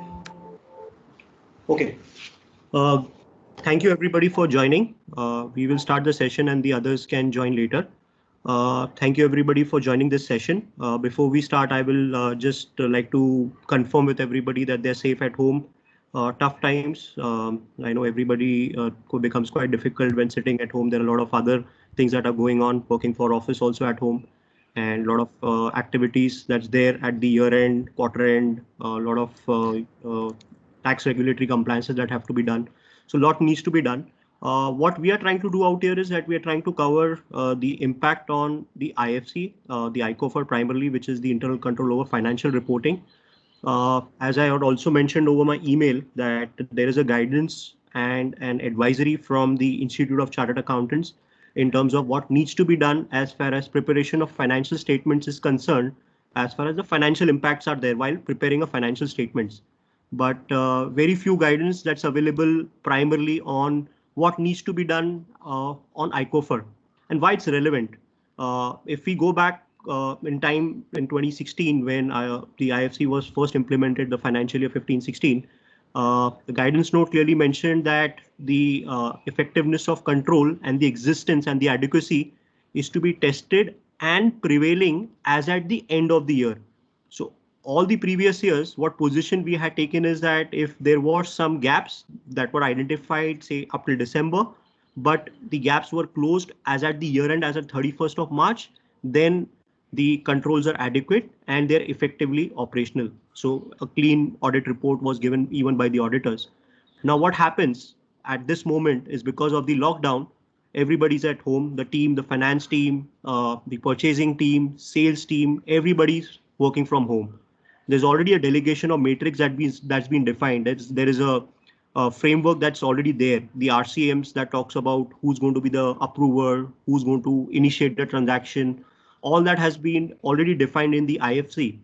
Okay. Okay. Uh, Thank you everybody for joining. We will start the session and the others can join later. Thank you everybody for joining this session. Before we start, I will just like to confirm with everybody that they're safe at home. Tough times. I know everybody becomes quite difficult when sitting at home. There are a lot of other things that are going on, working for office also at home, and a lot of activities that's there at the year end, quarter end, a lot of tax regulatory compliances that have to be done. So a lot needs to be done. What we are trying to do out here is that we are trying to cover the impact on the IFC, the ICOFR primarily, which is the internal control over financial reporting. As I had also mentioned over my email, that there is a guidance and an advisory from the Institute of Chartered Accountants in terms of what needs to be done as far as preparation of financial statements is concerned, as far as the financial impacts are there while preparing a financial statements. But very few guidance that's available primarily on what needs to be done on ICOFR and why it's relevant. If we go back in time in 2016 when the IFC was first implemented, the financial year 15-16, the guidance note clearly mentioned that the effectiveness of control and the existence and the adequacy is to be tested and prevailing as at the end of the year. So all the previous years, what position we had taken is that if there was some gaps that were identified, say up till December, but the gaps were closed as at the year end, as at 31st of March, then the controls are adequate and they're effectively operational. So a clean audit report was given even by the auditors. Now what happens at this moment is because of the lockdown, everybody's at home, the team, the finance team, the purchasing team, sales team, everybody's working from home. There's already a delegation of matrix that's been defined. There is a framework that's already there. The RCMs that talks about who's going to be the approver, who's going to initiate the transaction. All that has been already defined in the IFC,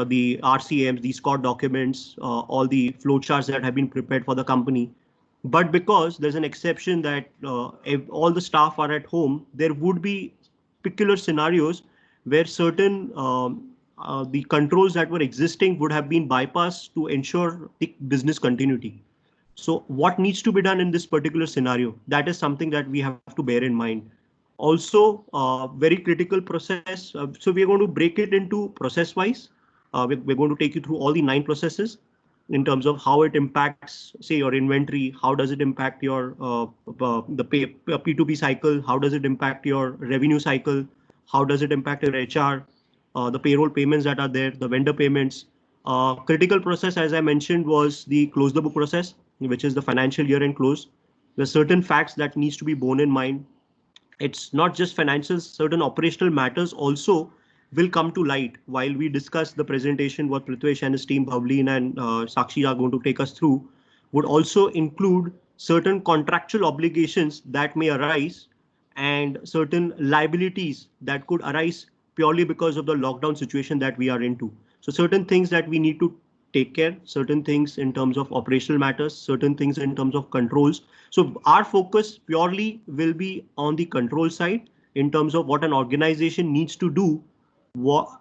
the RCMs, the SCOT documents, all the flowcharts that have been prepared for the company. But because there's an exception that if all the staff are at home, there would be peculiar scenarios where certain the controls that were existing would have been bypassed to ensure the business continuity. So what needs to be done in this particular scenario? That is something that we have to bear in mind. Also, very critical process. So we are going to break it into process wise. We're going to take you through all the 9 processes in terms of how it impacts, say, your inventory. How does it impact your P2P cycle? How does it impact your revenue cycle? How does it impact your HR? The payroll payments that are there, the vendor payments. Critical process, as I mentioned, was the close the book process, which is the financial year end close. There's certain facts that needs to be borne in mind. It's not just financials, certain operational matters also will come to light while we discuss the presentation. What Prithvesh and his team, Bhavleen and Sakshi, are going to take us through would also include certain contractual obligations that may arise and certain liabilities that could arise purely because of the lockdown situation that we are into. So certain things that we need to take care, certain things in terms of operational matters, certain things in terms of controls. So our focus purely will be on the control side in terms of what an organization needs to do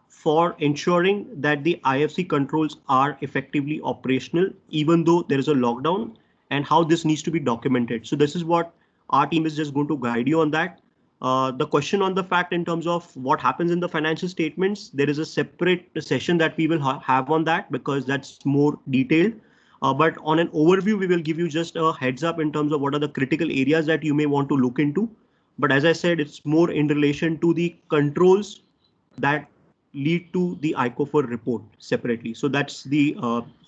for ensuring that the IFC controls are effectively operational, even though there is a lockdown, and how this needs to be documented. So this is what our team is just going to guide you on that. The question on the fact in terms of what happens in the financial statements, there is a separate session that we will have on that because that's more detailed. But on an overview, we will give you just a heads up in terms of what are the critical areas that you may want to look into. But as I said, it's more in relation to the controls that lead to the ICOFR report separately. So that's the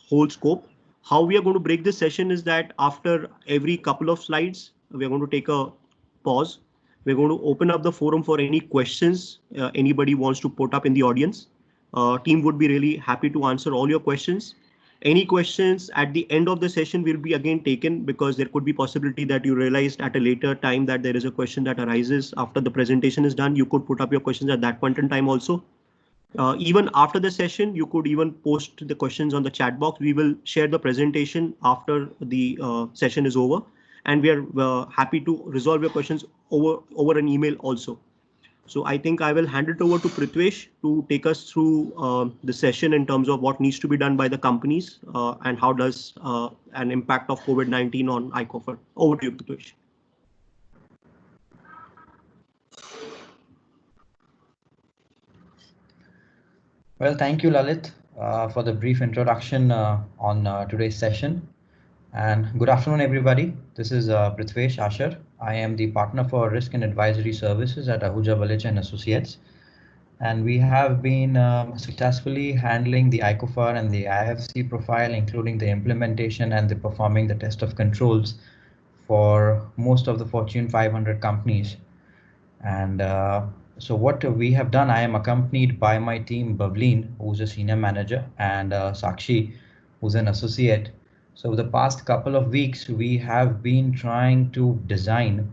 whole scope. How we are going to break this session is that after every couple of slides, we are going to take a pause. We're going to open up the forum for any questions anybody wants to put up in the audience. Team would be really happy to answer all your questions. Any questions at the end of the session will be again taken, because there could be possibility that you realized at a later time that there is a question that arises after the presentation is done. You could put up your questions at that point in time also. Even after the session, you could even post the questions on the chat box. We will share the presentation after the session is over, and we are happy to resolve your questions over an email also. So I think I will hand it over to Prithvesh to take us through the session in terms of what needs to be done by the companies and how does an impact of COVID-19 on iCoffer. Over to you, Prithvesh. Well, thank you, Lalit, for the brief introduction on today's session. And good afternoon, everybody. This is Prithvesh Asher. I am the partner for risk and advisory services at Ahuja Village and Associates. And we have been successfully handling the iCoffer and the IFC profile, including the implementation and the performing the test of controls for most of the Fortune 500 companies. And so what we have done, I am accompanied by my team, Bavleen, who's a senior manager, and Sakshi, who's an associate. So the past couple of weeks, we have been trying to design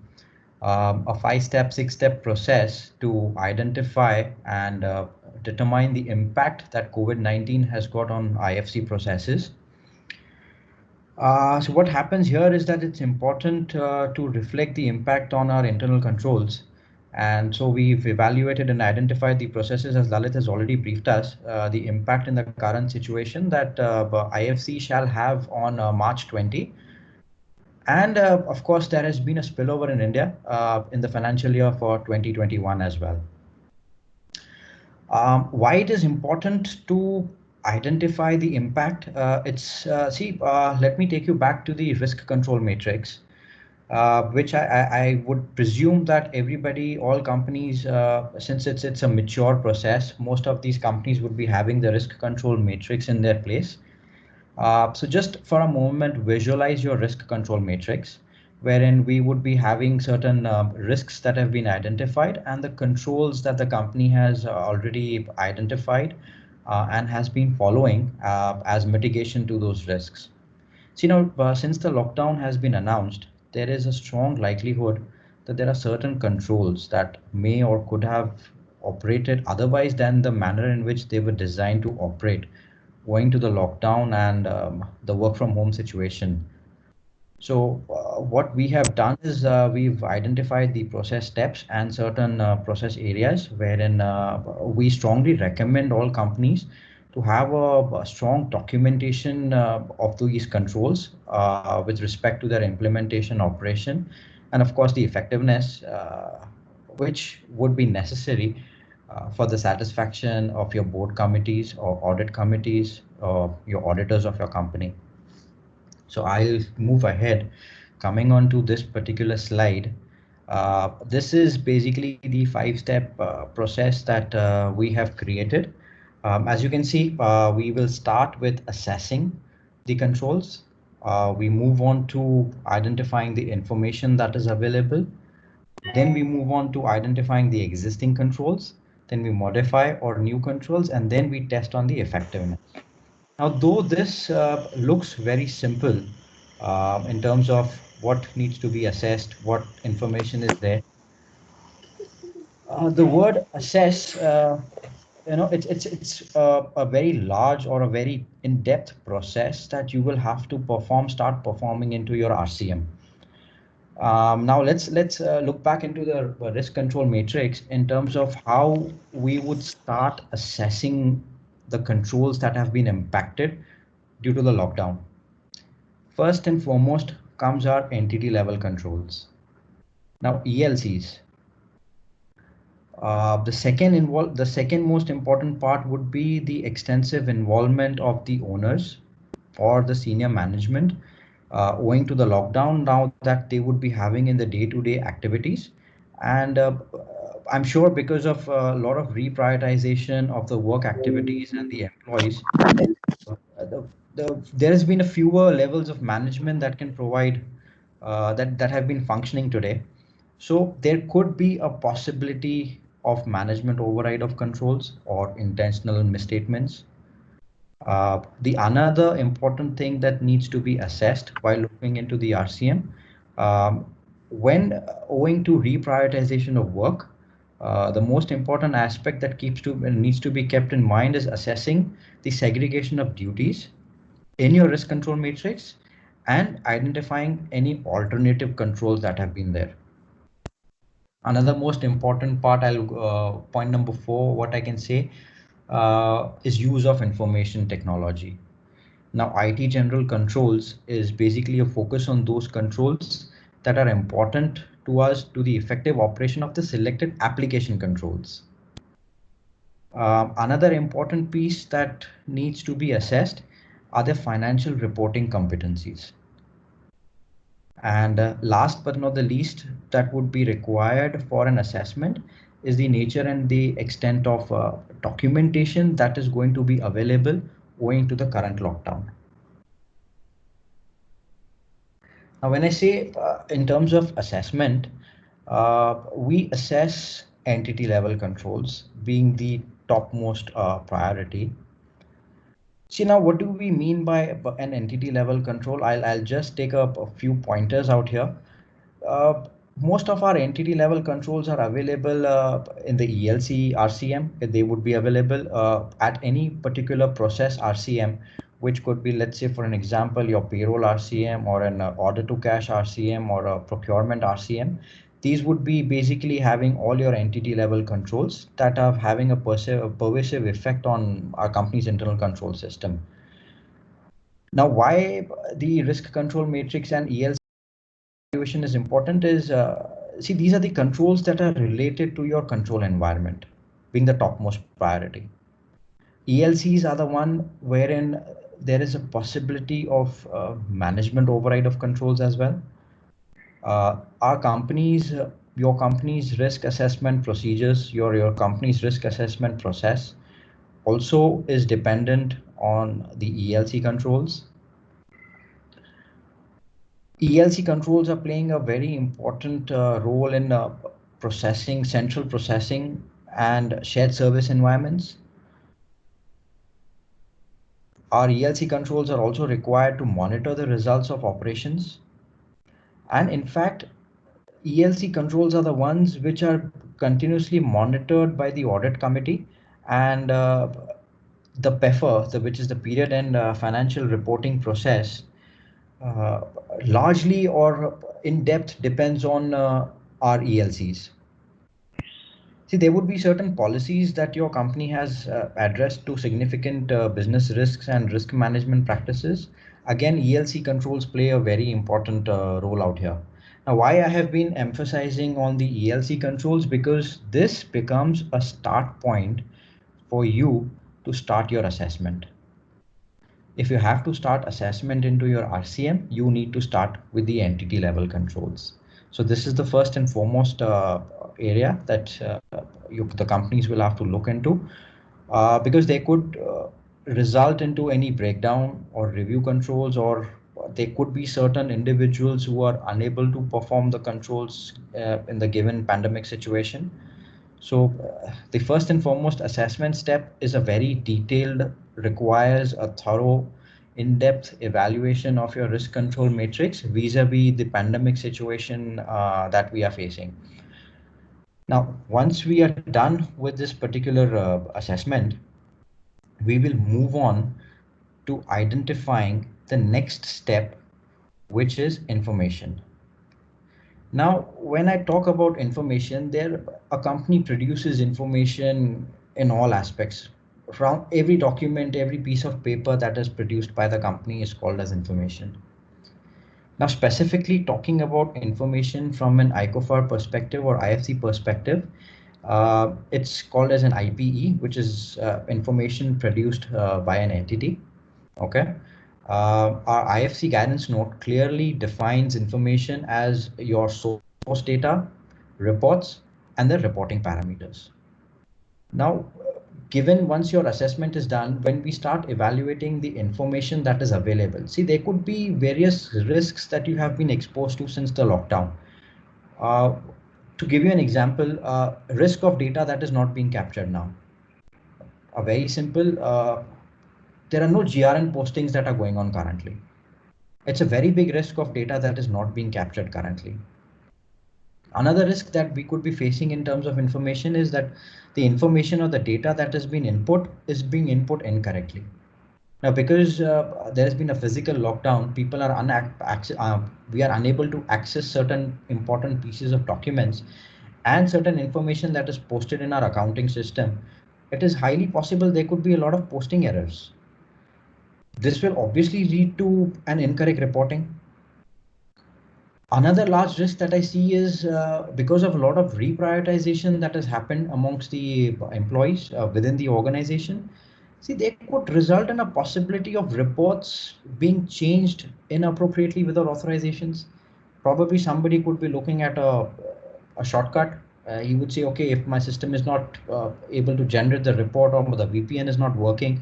a 5-step, 6-step process to identify and determine the impact that COVID-19 has got on IFC processes. So what happens here is that it's important to reflect the impact on our internal controls. And so we've evaluated and identified the processes, as Lalit has already briefed us, the impact in the current situation that IFC shall have on March 20. And of course, there has been a spillover in India in the financial year for 2021 as well. Why it is important to identify the impact? Let me take you back to the risk control matrix, which I would presume that everybody, all companies, since it's a mature process, most of these companies would be having the risk control matrix in their place. So just for a moment, visualize your risk control matrix, wherein we would be having certain risks that have been identified and the controls that the company has already identified and has been following as mitigation to those risks. So, since the lockdown has been announced, there is a strong likelihood that there are certain controls that may or could have operated otherwise than the manner in which they were designed to operate, owing to the lockdown and the work from home situation. So what we have done is we've identified the process steps and certain process areas wherein we strongly recommend all companies to have a strong documentation of these controls with respect to their implementation, operation, and of course the effectiveness, which would be necessary for the satisfaction of your board committees or audit committees or your auditors of your company. So I'll move ahead. Coming on to this particular slide, this is basically the 5-step process that we have created. As you can see, we will start with assessing the controls. We move on to identifying the information that is available. Then we move on to identifying the existing controls. Then we modify or new controls, and then we test on the effectiveness. Now, though this looks very simple in terms of what needs to be assessed, what information is there, the word assess, it's a very large or a very in-depth process that you will have to start performing into your RCM. Now let's look back into the risk control matrix in terms of how we would start assessing the controls that have been impacted due to the lockdown. First and foremost comes our entity level controls. Now ELCs. The second most important part would be the extensive involvement of the owners or the senior management, owing to the lockdown now that they would be having in the day-to-day activities. And I'm sure because of a lot of reprioritization of the work activities and the employees, there has been a fewer levels of management that can provide that have been functioning today. So there could be a possibility of management override of controls or intentional misstatements. The another important thing that needs to be assessed while looking into the RCM, when owing to reprioritization of work, the most important aspect that needs to be kept in mind is assessing the segregation of duties in your risk control matrix and identifying any alternative controls that have been there. Another most important part, point number 4, what I can say is use of information technology. Now, IT general controls is basically a focus on those controls that are important to us to the effective operation of the selected application controls. Another important piece that needs to be assessed are the financial reporting competencies. And last but not the least, that would be required for an assessment is the nature and the extent of documentation that is going to be available owing to the current lockdown. Now, when I say in terms of assessment, we assess entity level controls being the topmost priority. See, now what do we mean by an entity level control? I'll just take up a few pointers out here. Most of our entity level controls are available in the ELC RCM. They would be available at any particular process RCM, which could be, let's say, for an example, your payroll RCM or an order to cash RCM or a procurement RCM. These would be basically having all your entity level controls that are having a pervasive effect on our company's internal control system. Now, why the risk control matrix and ELC evaluation is important is, see, these are the controls that are related to your control environment being the topmost priority. ELCs are the one wherein there is a possibility of management override of controls as well. Our company's, your company's risk assessment procedures, your company's risk assessment process also is dependent on the ELC controls. ELC controls are playing a very important role in processing, central processing and shared service environments. Our ELC controls are also required to monitor the results of operations. And in fact, ELC controls are the ones which are continuously monitored by the audit committee and the PEFR, which is the period and financial reporting process, largely or in depth depends on our ELCs. See, there would be certain policies that your company has addressed to significant business risks and risk management practices. Again, ELC controls play a very important role out here. Now, why I have been emphasizing on the ELC controls, because this becomes a start point for you to start your assessment. If you have to start assessment into your RCM, you need to start with the entity level controls. So this is the first and foremost area that the companies will have to look into, because they could result into any breakdown or review controls, or there could be certain individuals who are unable to perform the controls in the given pandemic situation. So the first and foremost assessment step is a very detailed, requires a thorough, in-depth evaluation of your risk control matrix vis-a-vis the pandemic situation that we are facing. Now, once we are done with this particular assessment, we will move on to identifying the next step, which is information. Now, when I talk about information, a company produces information in all aspects. From every document, every piece of paper that is produced by the company is called as information. Now, specifically talking about information from an ICOFAR perspective or IFC perspective, it's called as an IPE, which is information produced by an entity. Okay. Our IFC guidance note clearly defines information as your source data, reports, and the reporting parameters. Now, given once your assessment is done, when we start evaluating the information that is available, see, there could be various risks that you have been exposed to since the lockdown. To give you an example, risk of data that is not being captured now. A very simple, there are no GRN postings that are going on currently. It's a very big risk of data that is not being captured currently. Another risk that we could be facing in terms of information is that the information or the data that has been input is being input incorrectly. Now, because there has been a physical lockdown, people are we are unable to access certain important pieces of documents and certain information that is posted in our accounting system. It is highly possible there could be a lot of posting errors. This will obviously lead to an incorrect reporting. Another large risk that I see is because of a lot of reprioritization that has happened amongst the employees within the organization. See, they could result in a possibility of reports being changed inappropriately without authorizations. Probably somebody could be looking at a shortcut. He would say, okay, if my system is not able to generate the report or the VPN is not working,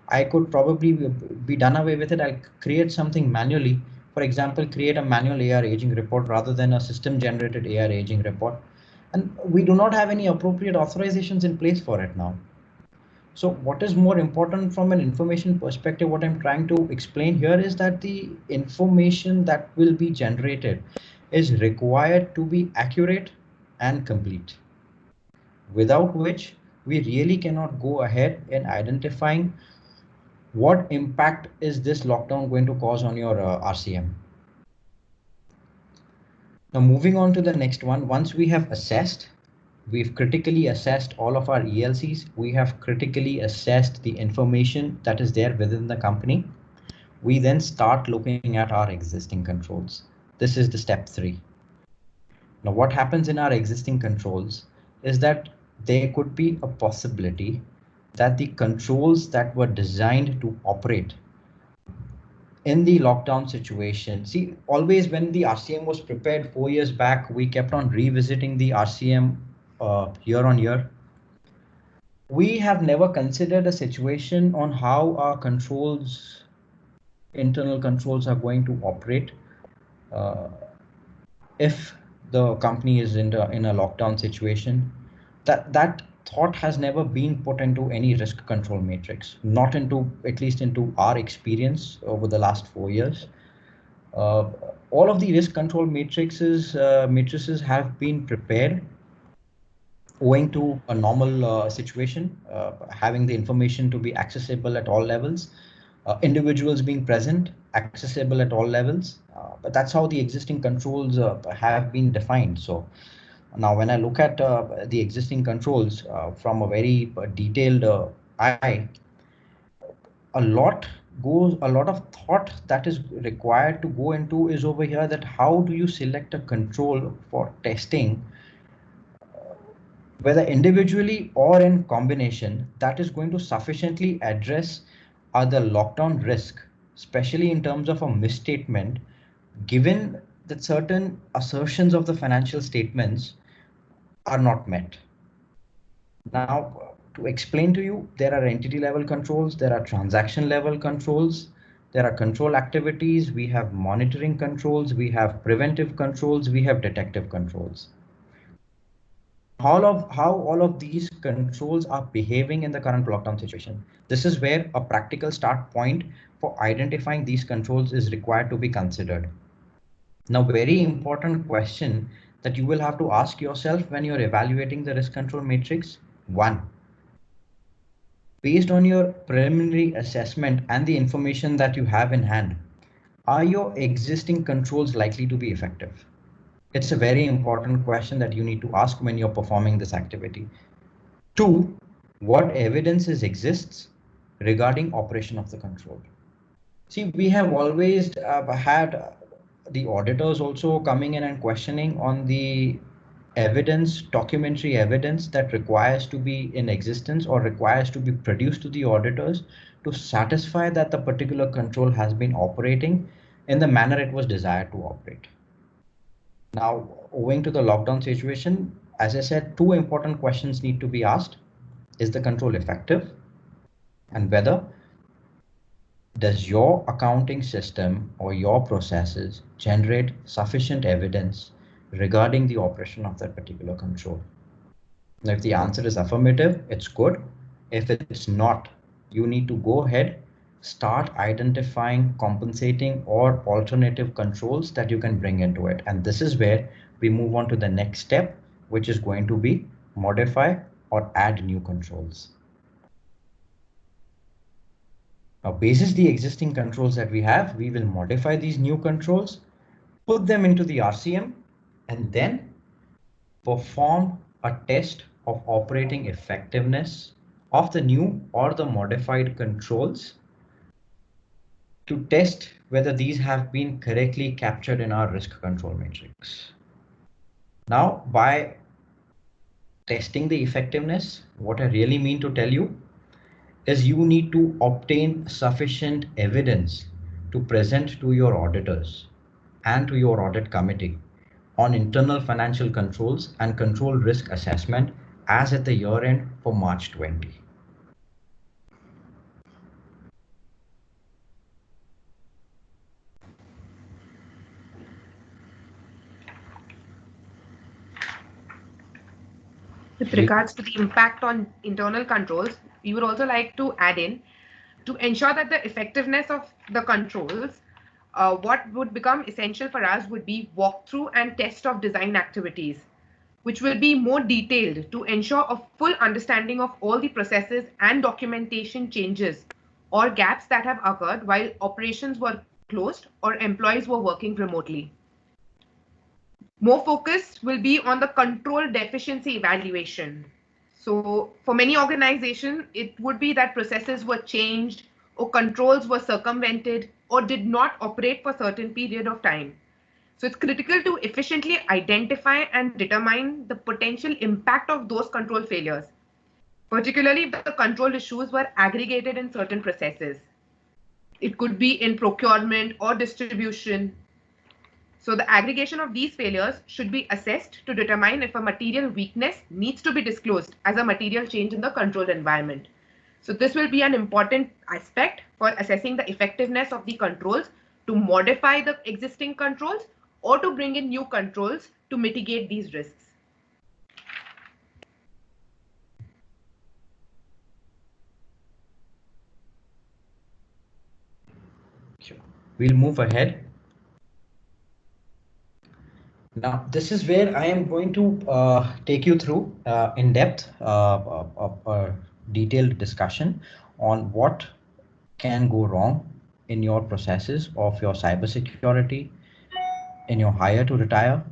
I could probably be done away with it. I'll create something manually. For example, create a manual AR aging report rather than a system generated AR aging report. And we do not have any appropriate authorizations in place for it now. So what is more important from an information perspective, what I'm trying to explain here is that the information that will be generated is required to be accurate and complete, without which we really cannot go ahead in identifying what impact is this lockdown going to cause on your RCM. Now moving on to the next one, once we have assessed, we've critically assessed all of our ELCs, we have critically assessed the information that is there within the company, we then start looking at our existing controls. This is the step 3. Now what happens in our existing controls is that there could be a possibility that the controls that were designed to operate in the lockdown situation. See, always when the RCM was prepared 4 years back, we kept on revisiting the RCM year on year. We have never considered a situation on how our controls, internal controls, are going to operate if the company is in a lockdown situation. That thought has never been put into any risk control matrix, not into, at least into our experience over the last 4 years. All of the risk control matrices have been prepared owing to a normal situation, having the information to be accessible at all levels, individuals being present, accessible at all levels. But that's how the existing controls have been defined. So now when I look at the existing controls from a very detailed eye, a lot of thought that is required to go into is over here, that how do you select a control for testing, whether individually or in combination, that is going to sufficiently address the lockdown risk, especially in terms of a misstatement, given that certain assertions of the financial statements are not met. Now, to explain to you, there are entity level controls, there are transaction level controls, there are control activities, we have monitoring controls, we have preventive controls, we have detective controls. How all of these controls are behaving in the current lockdown situation. This is where a practical start point for identifying these controls is required to be considered. Now, very important question that you will have to ask yourself when you're evaluating the risk control matrix. 1. Based on your preliminary assessment and the information that you have in hand, are your existing controls likely to be effective? It's a very important question that you need to ask when you're performing this activity. 2, what evidences exists regarding operation of the control? See, we have always had the auditors also coming in and questioning on the evidence, documentary evidence that requires to be in existence or requires to be produced to the auditors to satisfy that the particular control has been operating in the manner it was desired to operate. Now, owing to the lockdown situation, as I said, 2 important questions need to be asked. Is the control effective? And whether does your accounting system or your processes generate sufficient evidence regarding the operation of that particular control. Now, if the answer is affirmative, it's good. If it's not, you need to go ahead, start identifying compensating or alternative controls that you can bring into it. And this is where we move on to the next step, which is going to be modify or add new controls. Now, basis the existing controls that we have, we will modify these new controls, put them into the RCM, and then perform a test of operating effectiveness of the new or the modified controls to test whether these have been correctly captured in our risk control matrix. Now, by testing the effectiveness, what I really mean to tell you is you need to obtain sufficient evidence to present to your auditors and to your audit committee on internal financial controls and control risk assessment as at the year end for March 20. With regards to the impact on internal controls, we would also like to add in to ensure that the effectiveness of the controls, what would become essential for us would be walkthrough and test of design activities, which will be more detailed to ensure a full understanding of all the processes and documentation changes or gaps that have occurred while operations were closed or employees were working remotely. More focus will be on the control deficiency evaluation. So for many organizations, it would be that processes were changed or controls were circumvented or did not operate for a certain period of time. So it's critical to efficiently identify and determine the potential impact of those control failures, particularly if the control issues were aggregated in certain processes. It could be in procurement or distribution. So the aggregation of these failures should be assessed to determine if a material weakness needs to be disclosed as a material change in the controlled environment. So this will be an important aspect for assessing the effectiveness of the controls to modify the existing controls or to bring in new controls to mitigate these risks. We'll move ahead. Now, this is where I am going to take you through in depth a detailed discussion on what can go wrong in your processes of your cybersecurity, in your hire to retire,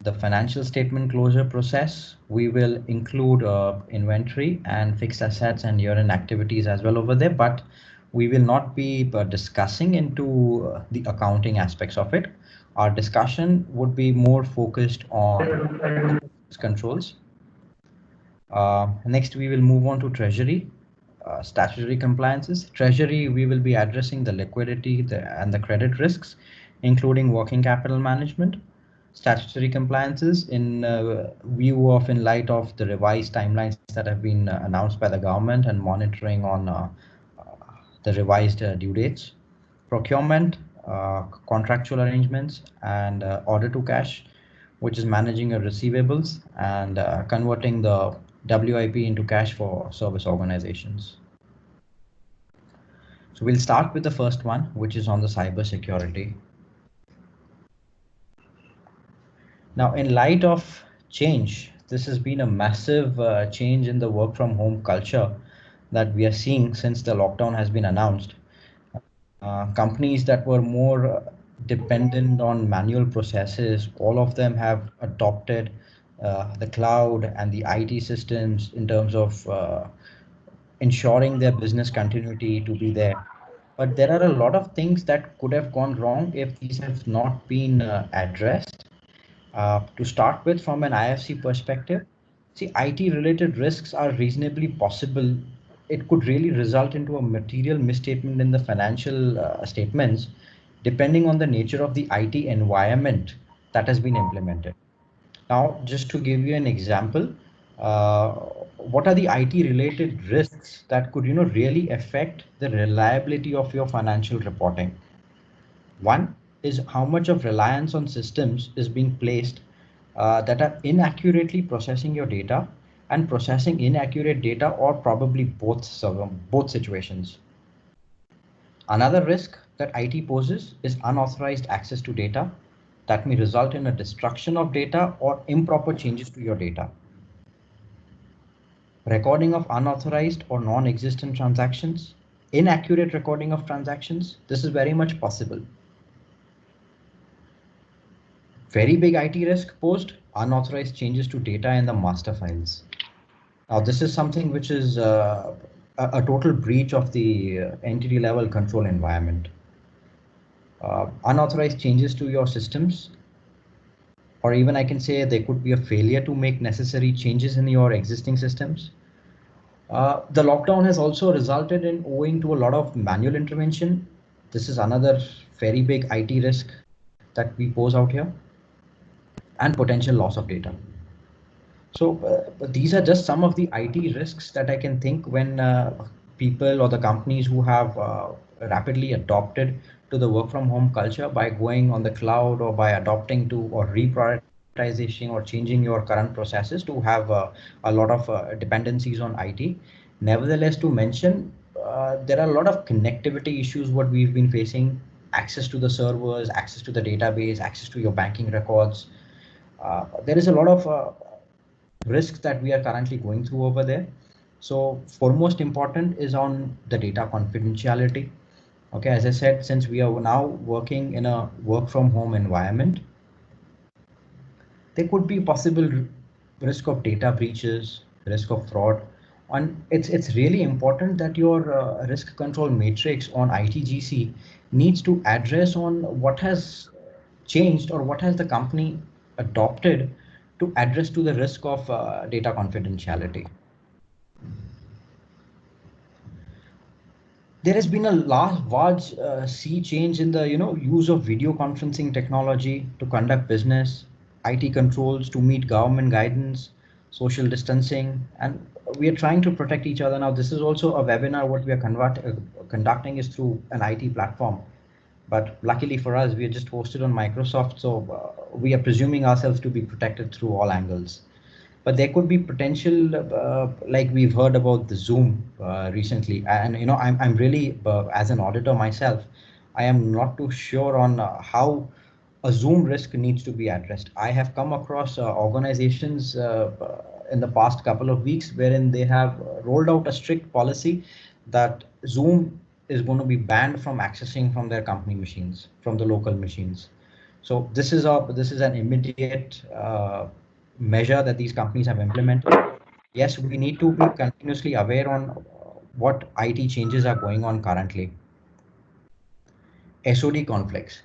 the financial statement closure process. We will include inventory and fixed assets and year-end activities as well over there, but we will not be discussing into the accounting aspects of it. Our discussion would be more focused on controls. Next, we will move on to treasury, statutory compliances. Treasury, we will be addressing the liquidity and the credit risks, including working capital management. Statutory compliances in view of, in light of the revised timelines that have been announced by the government and monitoring on the revised due dates. Procurement, contractual arrangements, and order to cash, which is managing your receivables and converting the WIP into cash for service organizations. So we'll start with the first one, which is on the cyber security. Now, in light of change, this has been a massive change in the work from home culture that we are seeing since the lockdown has been announced. Companies that were more dependent on manual processes, all of them have adopted the cloud and the IT systems in terms of ensuring their business continuity to be there. But there are a lot of things that could have gone wrong if these have not been addressed. To start with, from an IFC perspective, see, IT related risks are reasonably possible. It could really result into a material misstatement in the financial statements, depending on the nature of the IT environment that has been implemented. Now, just to give you an example, what are the IT related risks that could, really affect the reliability of your financial reporting? One, is how much of reliance on systems is being placed that are inaccurately processing your data and processing inaccurate data, or probably both situations. Another risk that IT poses is unauthorized access to data that may result in a destruction of data or improper changes to your data. Recording of unauthorized or non-existent transactions, inaccurate recording of transactions, this is very much possible. Very big IT risk posed, unauthorized changes to data in the master files. Now, this is something which is a total breach of the entity level control environment. Unauthorized changes to your systems, or even I can say there could be a failure to make necessary changes in your existing systems. The lockdown has also resulted in owing to a lot of manual intervention. This is another very big IT risk that we pose out here, and potential loss of data. So these are just some of the IT risks that I can think when people or the companies who have rapidly adopted to the work from home culture by going on the cloud, or by adopting to or reprioritization or changing your current processes to have a lot of dependencies on IT. Nevertheless, to mention, there are a lot of connectivity issues what we've been facing: access to the servers, access to the database, access to your banking records. There is a lot of risks that we are currently going through over there. So foremost important is on the data confidentiality. Okay, as I said, since we are now working in a work from home environment, there could be possible risk of data breaches, risk of fraud. And it's really important that your risk control matrix on ITGC needs to address on what has changed or what has the company adopted to address to the risk of data confidentiality. There has been a large sea change in the use of video conferencing technology to conduct business, IT controls to meet government guidance, social distancing, and we are trying to protect each other. Now, this is also a webinar. What we are conducting is through an IT platform, but luckily for us, we are just hosted on Microsoft, so we are presuming ourselves to be protected through all angles. But there could be potential, like we've heard about the Zoom recently, and I'm really as an auditor myself, I am not too sure on how a Zoom risk needs to be addressed. I have come across organizations in the past couple of weeks wherein they have rolled out a strict policy that Zoom is going to be banned from accessing from their company machines, from the local machines. So this is an immediate measure that these companies have implemented. Yes, we need to be continuously aware on what IT changes are going on currently. SOD conflicts.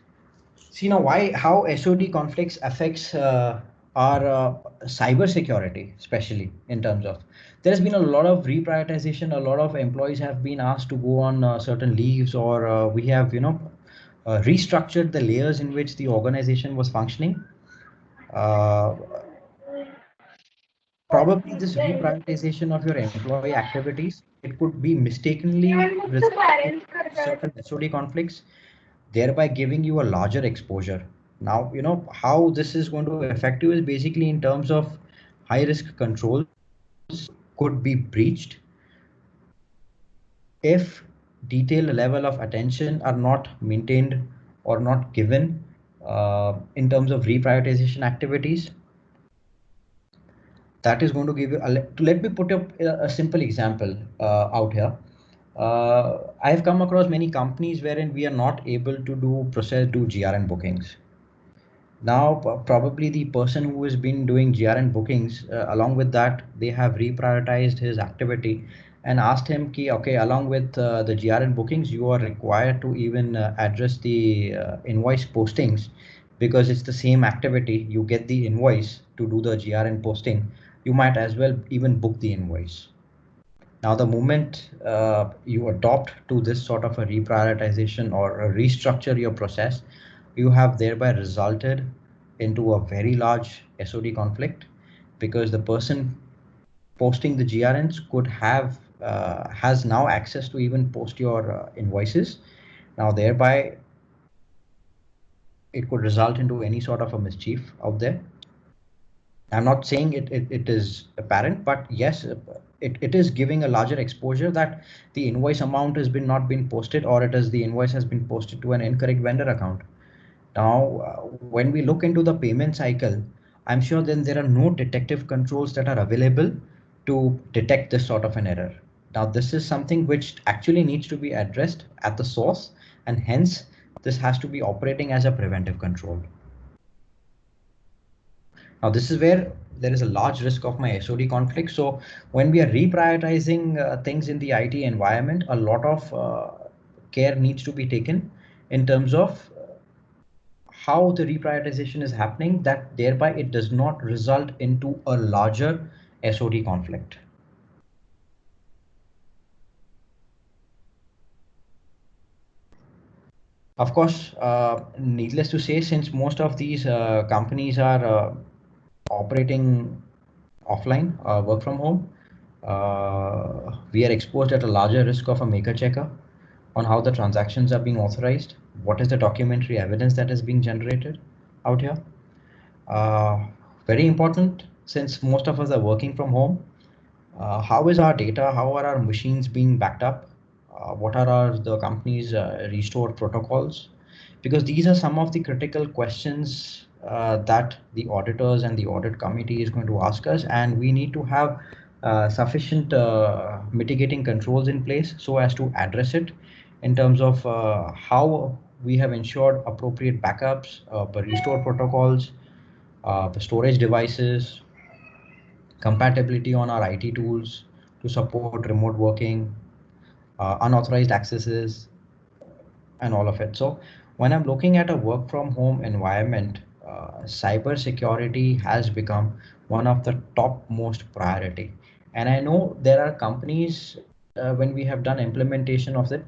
See now how SOD conflicts affects our cyber security, especially in terms of there's been a lot of reprioritization. A lot of employees have been asked to go on certain leaves, or we have restructured the layers in which the organization was functioning. Probably this reprioritization of your employee activities, it could be mistakenly resulting in certain SOD conflicts, thereby giving you a larger exposure. Now, how this is going to affect you is basically in terms of high risk controls could be breached if detailed level of attention are not maintained or not given in terms of reprioritization activities. That is going to give you let me put up a simple example out here. I have come across many companies wherein we are not able to do GRN bookings. Now, probably the person who has been doing GRN bookings, along with that, they have reprioritized his activity and asked him, okay, along with the GRN bookings, you are required to even address the invoice postings, because it's the same activity. You get the invoice to do the GRN posting. You might as well even book the invoice. Now, the moment you adopt to this sort of a reprioritization or a restructure your process, you have thereby resulted into a very large SOD conflict, because the person posting the GRNs could have has now access to even post your invoices. Now, thereby it could result into any sort of a mischief out there. I'm not saying it is apparent, but yes, it is giving a larger exposure that the invoice amount has been not been posted, or it is the invoice has been posted to an incorrect vendor account. Now, when we look into the payment cycle, I'm sure then there are no detective controls that are available to detect this sort of an error. Now, this is something which actually needs to be addressed at the source, and hence this has to be operating as a preventive control. Now, this is where there is a large risk of my SOD conflict. So when we are reprioritizing things in the IT environment, a lot of care needs to be taken in terms of how the reprioritization is happening, that thereby it does not result into a larger SOD conflict. Of course, needless to say, since most of these companies are operating offline, work from home, we are exposed at a larger risk of a maker checker on how the transactions are being authorized, what is the documentary evidence that is being generated out here. Very important, since most of us are working from home, how is our data, how are our machines being backed up, what are the company's restore protocols, because these are some of the critical questions that the auditors and the audit committee is going to ask us, and we need to have sufficient mitigating controls in place so as to address it in terms of how we have ensured appropriate backups, restore protocols, the storage devices, compatibility on our IT tools to support remote working, unauthorized accesses, and all of it. So when I'm looking at a work from home environment, cyber security has become one of the top most priority. And I know there are companies, when we have done implementation of it,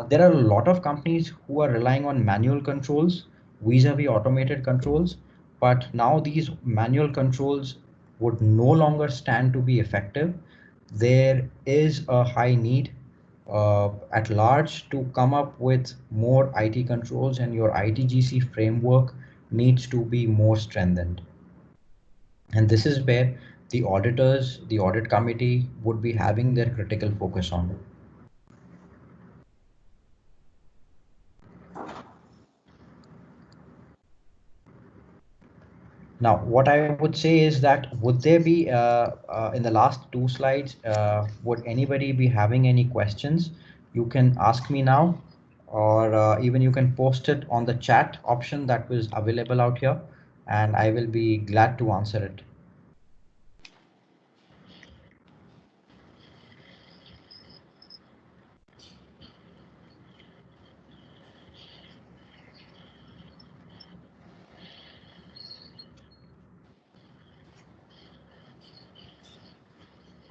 there are a lot of companies who are relying on manual controls vis-a-vis automated controls. But now these manual controls would no longer stand to be effective. There is a high need at large to come up with more IT controls, and your ITGC framework needs to be more strengthened. And this is where the auditors, the audit committee would be having their critical focus on. Now, what I would say is that would there be, in the last two slides, would anybody be having any questions? You can ask me now, or even you can post it on the chat option that was available out here, and I will be glad to answer it.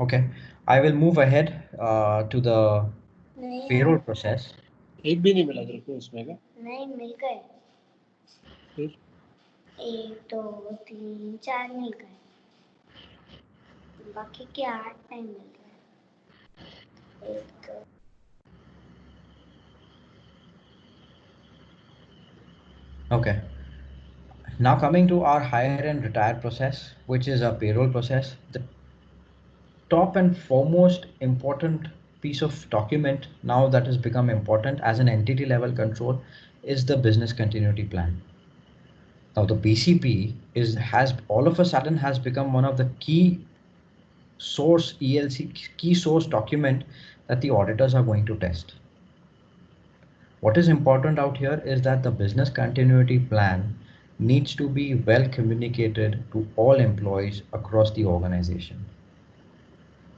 Okay, I will move ahead to the payroll process. एक भी नहीं मिला तेरे को उसमें का? नहीं मिल गए फिर 1 2 3 4 मिल गए बाकी के 8 नहीं मिल गए एक Okay. Now coming to our hire and retire process, which is a payroll process, the top and foremost important piece of document now that has become important as an entity level control is the business continuity plan. Now the BCP has all of a sudden has become one of the key source ELC key source document that the auditors are going to test. What is important out here is that the business continuity plan needs to be well communicated to all employees across the organization.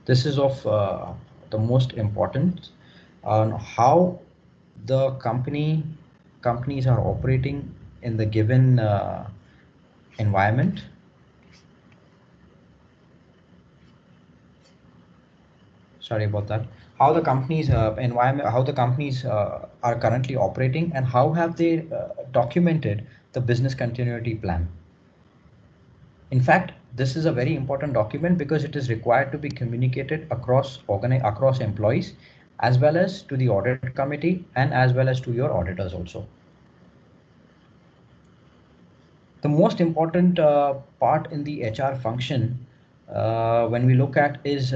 This is of the most important on how the companies are operating in the given environment. Sorry about that. How the companies environment, how the companies are currently operating, and how have they documented the business continuity plan. In fact, this is a very important document because it is required to be communicated across employees, as well as to the audit committee, and as well as to your auditors also. The most important part in the HR function when we look at is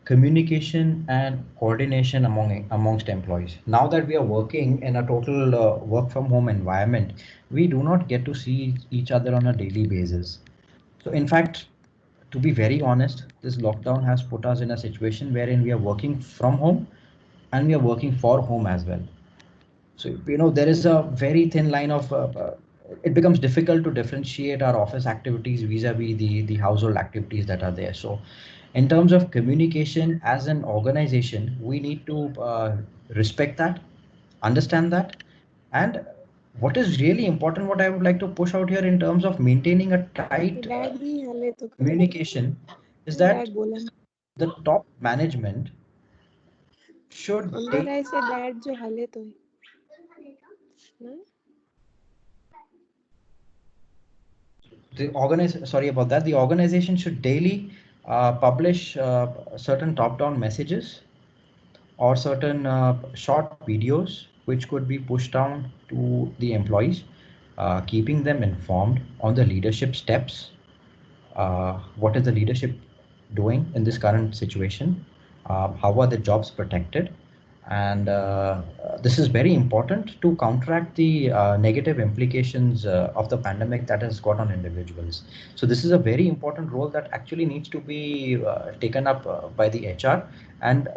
communication and coordination amongst employees. Now that we are working in a total work from home environment, we do not get to see each other on a daily basis. So in fact, to be very honest, this lockdown has put us in a situation wherein we are working from home and we are working for home as well. So, there is a very thin line of, it becomes difficult to differentiate our office activities vis-a-vis the household activities that are there. So in terms of communication as an organization, we need to respect that, understand that. And what is really important, what I would like to push out here in terms of maintaining a tight communication is that the top management should sorry about that, the organization should daily publish certain top-down messages or certain short videos which could be pushed down to the employees, keeping them informed on the leadership steps. What is the leadership doing in this current situation? How are the jobs protected? And this is very important to counteract the negative implications of the pandemic that has got on individuals. So this is a very important role that actually needs to be taken up by the HR. And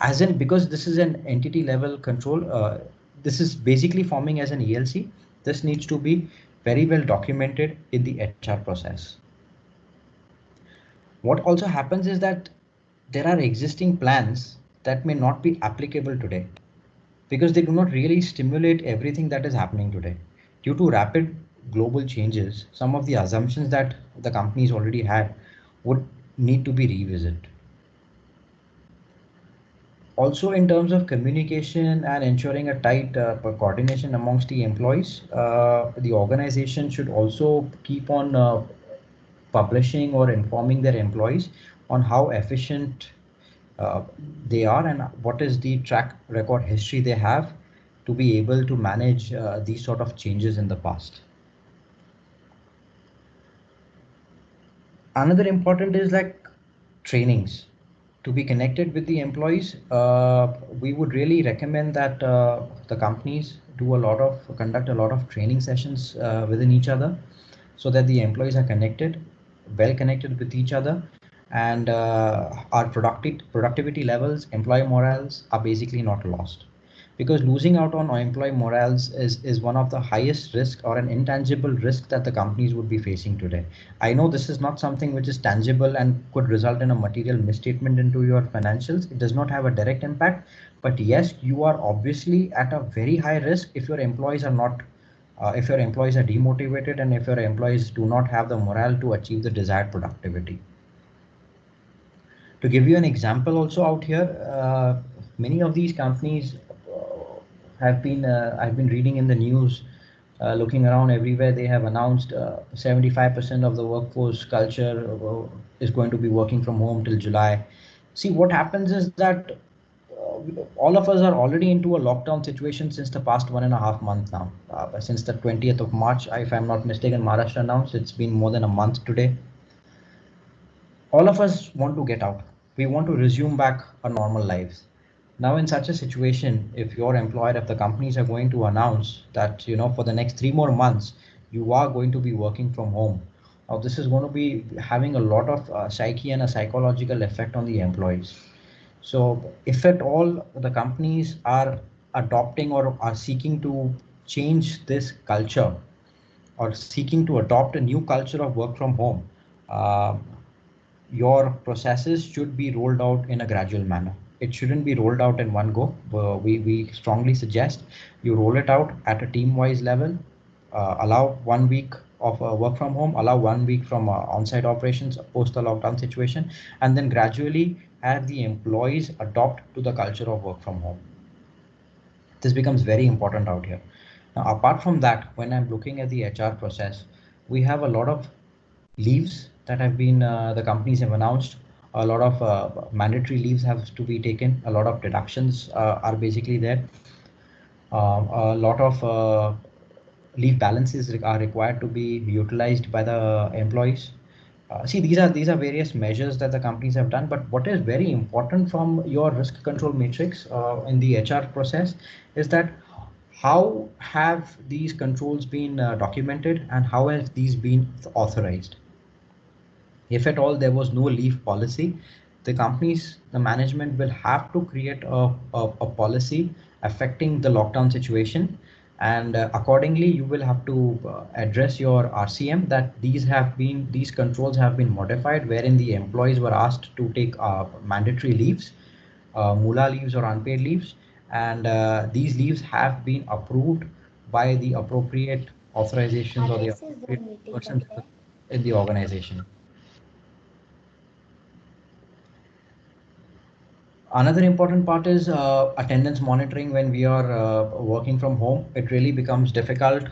as in, because this is an entity level control, this is basically forming as an ELC. This needs to be very well documented in the HR process. What also happens is that there are existing plans that may not be applicable today because they do not really stimulate everything that is happening today. Due to rapid global changes, some of the assumptions that the companies already had would need to be revisited. Also, in terms of communication and ensuring a tight coordination amongst the employees, the organization should also keep on publishing or informing their employees on how efficient they are and what is the track record history they have to be able to manage these sort of changes in the past. Another important is like trainings. To be connected with the employees, we would really recommend that the companies conduct a lot of training sessions within each other so that the employees are well connected with each other, and our productivity levels, employee morals are basically not lost. Because losing out on employee morals is one of the highest risk or an intangible risk that the companies would be facing today. I know this is not something which is tangible and could result in a material misstatement into your financials. It does not have a direct impact, but yes, you are obviously at a very high risk if your employees are not if your employees are demotivated and if your employees do not have the morale to achieve the desired productivity. To give you an example also out here, many of these companies I've been reading in the news, looking around everywhere, they have announced 75% of the workforce culture is going to be working from home till July. See, what happens is that all of us are already into a lockdown situation since the past 1.5 months now. Since the 20th of March, if I'm not mistaken, Maharashtra announced it's been more than a month today. All of us want to get out. We want to resume back our normal lives. Now, in such a situation, if your employer, if the companies are going to announce that, for the next 3 more months, you are going to be working from home, now this is going to be having a lot of psyche and a psychological effect on the employees. So if at all the companies are adopting or are seeking to change this culture or seeking to adopt a new culture of work from home, uh, your processes should be rolled out in a gradual manner. It shouldn't be rolled out in one go. We strongly suggest you roll it out at a team-wise level. Allow 1 week of work from home, allow 1 week from on-site operations post the lockdown situation, and then gradually have the employees adopt to the culture of work from home. This becomes very important out here. Now, apart from that, when I'm looking at the HR process, we have a lot of leaves that have been the companies have announced. A lot of mandatory leaves have to be taken. A lot of deductions are basically there. A lot of leave balances are required to be utilized by the employees. See, these are various measures that the companies have done, but what is very important from your risk control matrix in the HR process is that how have these controls been documented and how have these been authorized? If at all there was no leave policy, the management will have to create a policy affecting the lockdown situation. And accordingly, you will have to address your RCM that these controls have been modified, wherein the employees were asked to take mandatory leaves, mula leaves or unpaid leaves, and these leaves have been approved by the appropriate authorizations or the RS is the appropriate meeting persons करते हैं. in the organization. Another important part is attendance monitoring when we are working from home. It really becomes difficult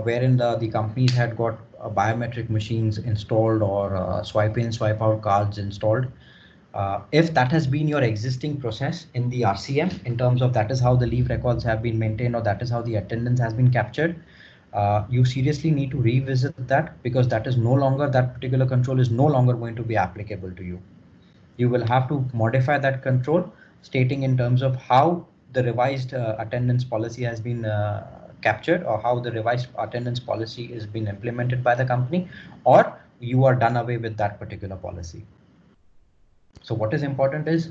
wherein the companies had got biometric machines installed or swipe in, swipe out cards installed. If that has been your existing process in the RCM, in terms of that is how the leave records have been maintained or that is how the attendance has been captured, you seriously need to revisit that because that particular control is no longer going to be applicable to you. You will have to modify that control, stating in terms of how the revised attendance policy has been captured or how the revised attendance policy is being implemented by the company, or you are done away with that particular policy. So what is important is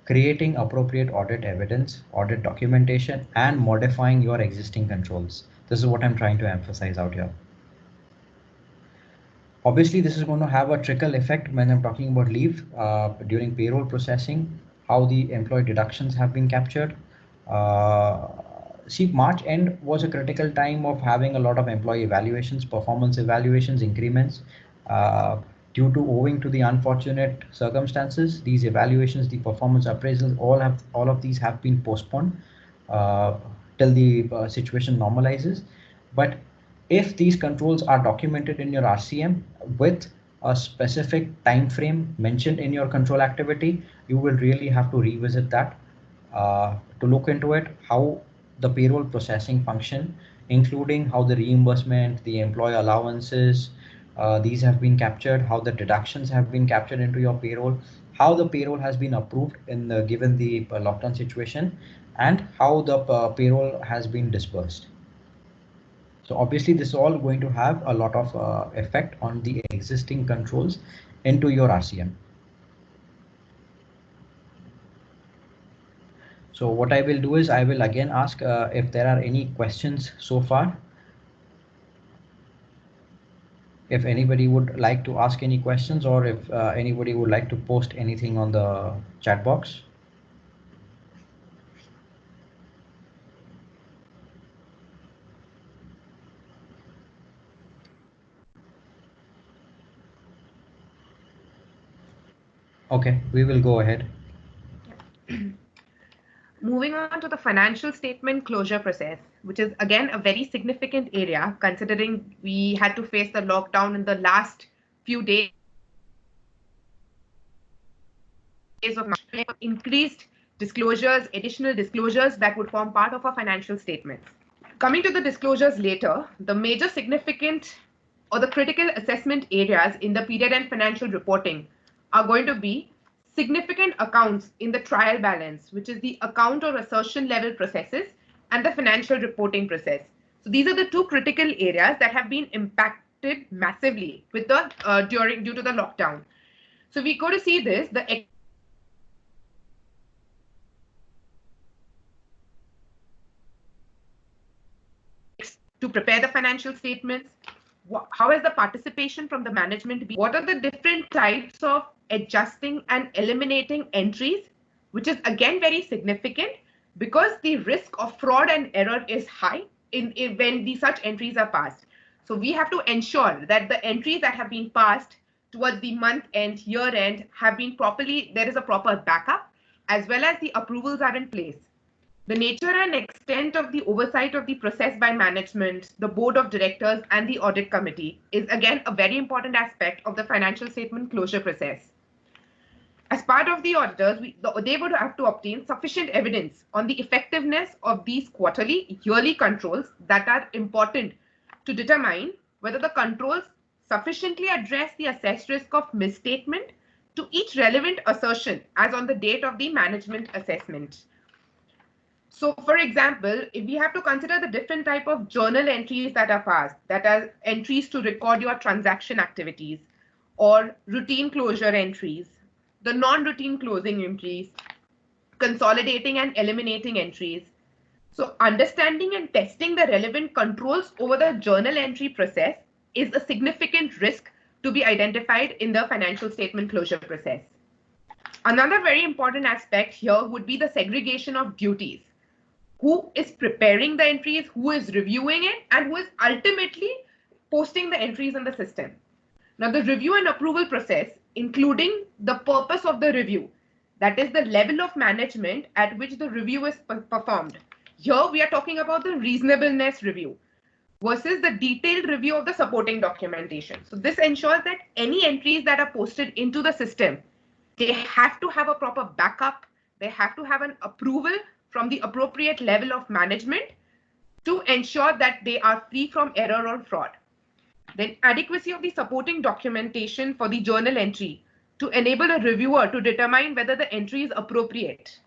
creating appropriate audit evidence, audit documentation, and modifying your existing controls. This is what I'm trying to emphasize out here. Obviously, this is going to have a trickle effect when I'm talking about leave during payroll processing, how the employee deductions have been captured. See, March end was a critical time of having a lot of employee evaluations, performance evaluations, increments. Due to owing to the unfortunate circumstances, these evaluations, the performance appraisals, all of these have been postponed till the situation normalizes. But if these controls are documented in your RCM with a specific time frame mentioned in your control activity, you will really have to revisit that to look into it, how the payroll processing function, including how the reimbursement, the employee allowances, these have been captured, how the deductions have been captured into your payroll, how the payroll has been approved in given the lockdown situation, and how the payroll has been disbursed. So obviously this is all going to have a lot of effect on the existing controls into your RCM. So what I will do is I will again ask if there are any questions so far. If anybody would like to ask any questions or if anybody would like to post anything on the chat box. Okay, we will go ahead. Moving on to the financial statement closure process, which is again a very significant area considering we had to face the lockdown in the last few days of March. Increased disclosures, additional disclosures that would form part of our financial statements. Coming to the disclosures later, the major significant or the critical assessment areas in the period end financial reporting are going to be significant accounts in the trial balance, which is the account or assertion level processes, and the financial reporting process. So these are the two critical areas that have been impacted massively with the due to the lockdown. So we go to see this, the to prepare the financial statements. How has the participation from the management been? What are the different types of adjusting and eliminating entries, which is again very significant because the risk of fraud and error is high when such entries are passed. So we have to ensure that the entries that have been passed towards the month end, year end have been properly, there is a proper backup, as well as the approvals are in place. The nature and extent of the oversight of the process by management, the board of directors, and the audit committee is again a very important aspect of the financial statement closure process. As part of the auditors, they would have to obtain sufficient evidence on the effectiveness of these quarterly, yearly controls that are important to determine whether the controls sufficiently address the assessed risk of misstatement to each relevant assertion as on the date of the management assessment. So for example, if we have to consider the different type of journal entries that are passed, that are entries to record your transaction activities or routine closure entries, the non-routine closing entries, consolidating and eliminating entries. So understanding and testing the relevant controls over the journal entry process is a significant risk to be identified in the financial statement closure process. Another very important aspect here would be the segregation of duties. Who is preparing the entries, who is reviewing it, and who is ultimately posting the entries in the system. Now, the review and approval process, including the purpose of the review, that is the level of management at which the review is performed. Here, we are talking about the reasonableness review versus the detailed review of the supporting documentation. So this ensures that any entries that are posted into the system, they have to have a proper backup, they have to have an approval from the appropriate level of management to ensure that they are free from error or fraud. Then adequacy of the supporting documentation for the journal entry to enable a reviewer to determine whether the entry is appropriate.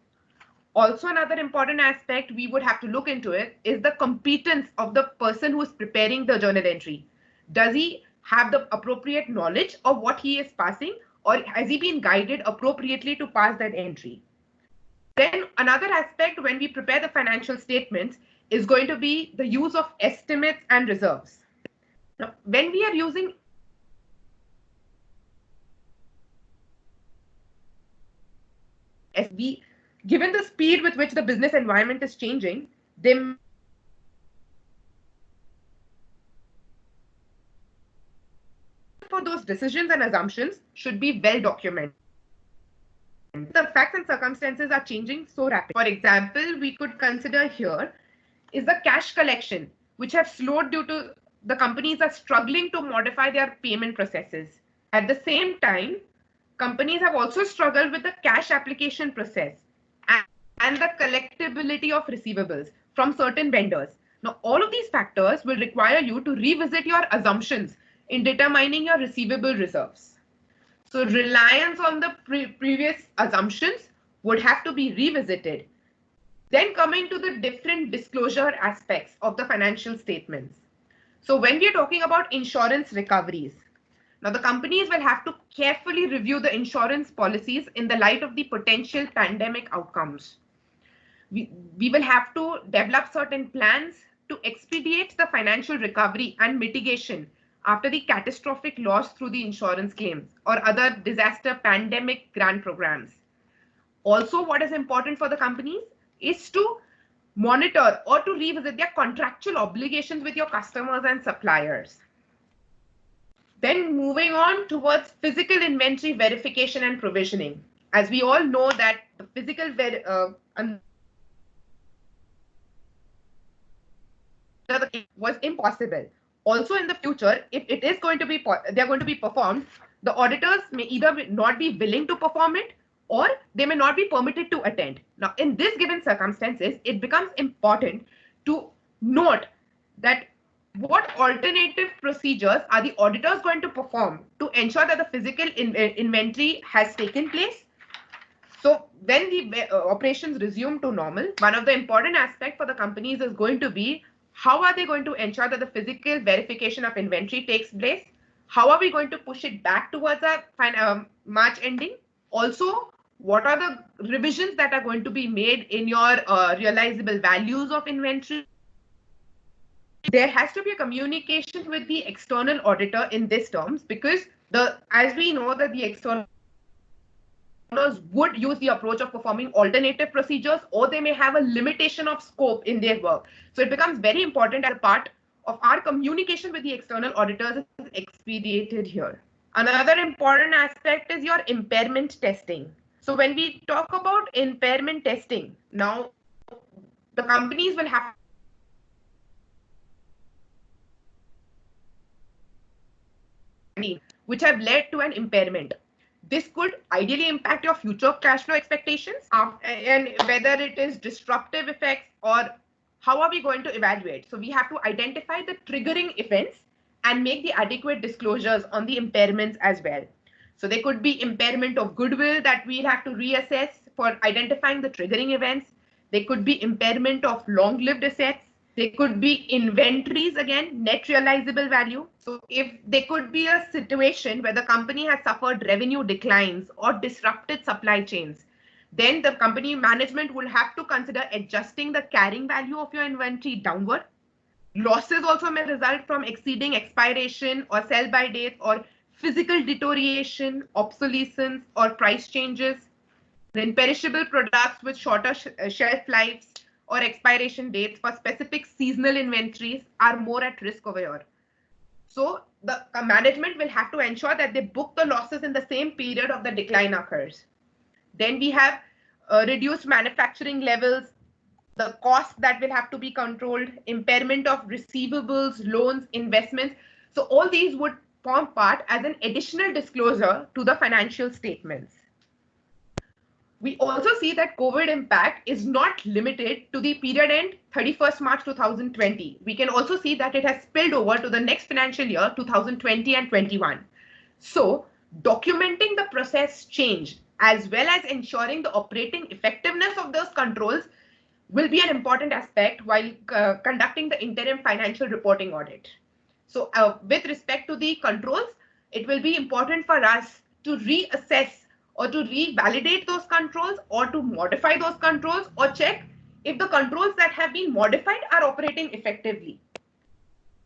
Also, another important aspect we would have to look into it is the competence of the person who is preparing the journal entry. Does he have the appropriate knowledge of what he is passing, or has he been guided appropriately to pass that entry? Then another aspect when we prepare the financial statements is going to be the use of estimates and reserves. Now, when we are using given the speed with which the business environment is changing, for those decisions and assumptions should be well documented. The facts and circumstances are changing so rapidly. For example, we could consider here is the cash collection, which have slowed due to the companies are struggling to modify their payment processes. At the same time, companies have also struggled with the cash application process and the collectability of receivables from certain vendors. Now, all of these factors will require you to revisit your assumptions in determining your receivable reserves. So reliance on the previous assumptions would have to be revisited. Then coming to the different disclosure aspects of the financial statements. So when we are talking about insurance recoveries, now the companies will have to carefully review the insurance policies in the light of the potential pandemic outcomes. We will have to develop certain plans to expedite the financial recovery and mitigation after the catastrophic loss through the insurance claims or other disaster pandemic grant programs. Also, what is important for the companies is to monitor or to revisit their contractual obligations with your customers and suppliers. Then moving on towards physical inventory verification and provisioning. As we all know that the physical was impossible. Also in the future, if it is going to be, they're going to be performed, the auditors may either not be willing to perform it or they may not be permitted to attend. Now, in this given circumstances, it becomes important to note that what alternative procedures are the auditors going to perform to ensure that the physical inventory has taken place. So when the operations resume to normal, one of the important aspects for the companies is going to be how are they going to ensure that the physical verification of inventory takes place? How are we going to push it back towards our March ending? Also, what are the revisions that are going to be made in your realizable values of inventory? There has to be a communication with the external auditor in these terms because as we know that the external would use the approach of performing alternative procedures or they may have a limitation of scope in their work. So it becomes very important as a part of our communication with the external auditors is expedited here. Another important aspect is your impairment testing. So when we talk about impairment testing, now the companies will have which have led to an impairment. This could ideally impact your future cash flow expectations and whether it is disruptive effects or how how are we going to evaluate? So we have to identify the triggering events and make the adequate disclosures on the impairments as well. So there could be impairment of goodwill that we'll have to reassess for identifying the triggering events. There could be impairment of long-lived assets. There could be inventories, again, net realizable value. So if there could be a situation where the company has suffered revenue declines or disrupted supply chains, then the company management will have to consider adjusting the carrying value of your inventory downward. Losses also may result from exceeding expiration or sell-by date or physical deterioration, obsolescence, or price changes. Then perishable products with shorter shelf lives or expiration dates for specific seasonal inventories are more at risk over here. So the management will have to ensure that they book the losses in the same period of the decline occurs. Then we have reduced manufacturing levels, the cost that will have to be controlled, impairment of receivables, loans, investments. So all these would form part as an additional disclosure to the financial statements. We also see that COVID impact is not limited to the period end 31st March 2020. We can also see that it has spilled over to the next financial year 2020 and 21. So documenting the process change as well as ensuring the operating effectiveness of those controls will be an important aspect while conducting the interim financial reporting audit. So with respect to the controls, it will be important for us to reassess or to revalidate those controls or to modify those controls or check if the controls that have been modified are operating effectively.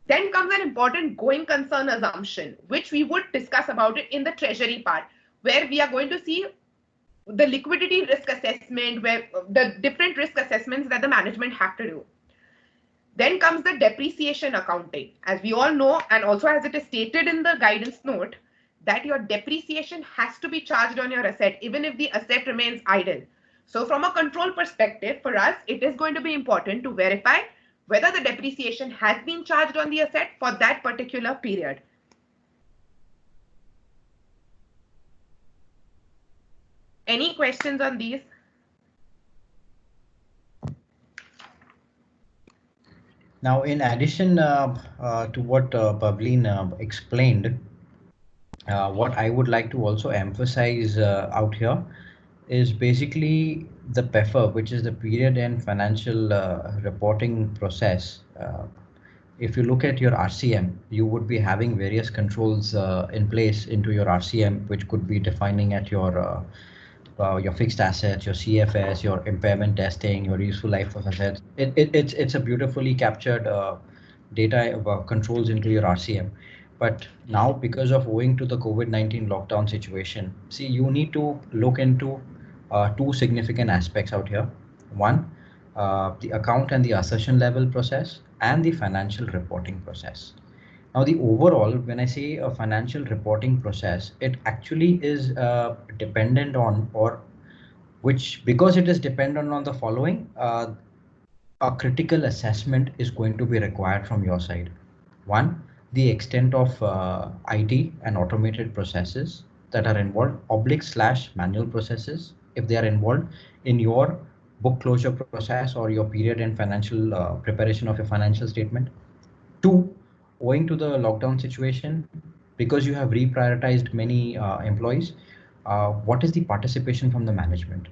Then comes an important going concern assumption, which we would discuss about it in the treasury part, where we are going to see the liquidity risk assessment, where the different risk assessments that the management have to do. Then comes the depreciation accounting. As we all know, and also as it is stated in the guidance note, that your depreciation has to be charged on your asset, even if the asset remains idle. So from a control perspective, for us, it is going to be important to verify whether the depreciation has been charged on the asset for that particular period. Any questions on these? Now, in addition to what Pavleen explained, what I would like to also emphasize out here is basically the PEFR, which is the period end financial reporting process. If you look at your RCM, you would be having various controls in place into your RCM, which could be defining at your fixed assets, your CFS, your impairment testing, your useful life of assets. It's a beautifully captured data controls into your RCM. But now, because of owing to the COVID-19 lockdown situation, see, you need to look into two significant aspects out here. One, the account and the assertion level process and the financial reporting process. Now, the overall, when I say a financial reporting process, it actually is dependent on, or which, because it is dependent on the following, a critical assessment is going to be required from your side. One, the extent of IT and automated processes that are involved, / manual processes, if they are involved in your book closure process or your period and financial preparation of your financial statement. Two, owing to the lockdown situation, because you have reprioritized many employees, what is the participation from the management?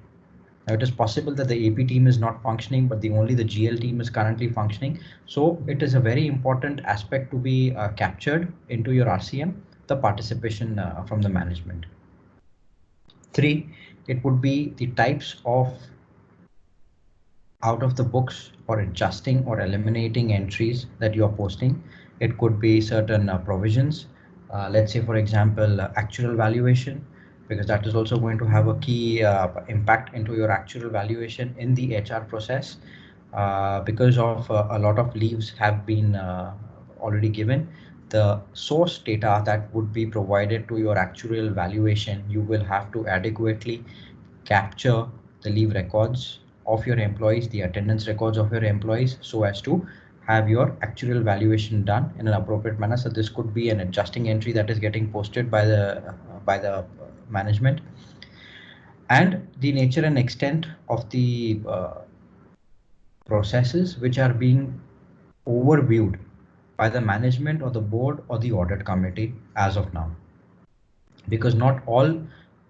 Now, it is possible that the AP team is not functioning, but only the GL team is currently functioning. So it is a very important aspect to be captured into your RCM, the participation from the management. Three, it would be the types of out of the books or adjusting or eliminating entries that you are posting. It could be certain provisions. Let's say, for example, actual valuation, because that is also going to have a key impact into your actual valuation in the HR process. Because of a lot of leaves have been already given, the source data that would be provided to your actual valuation, you will have to adequately capture the leave records of your employees, the attendance records of your employees, so as to have your actual valuation done in an appropriate manner. So this could be an adjusting entry that is getting posted by the management, and the nature and extent of the processes which are being overviewed by the management or the board or the audit committee as of now. Because not all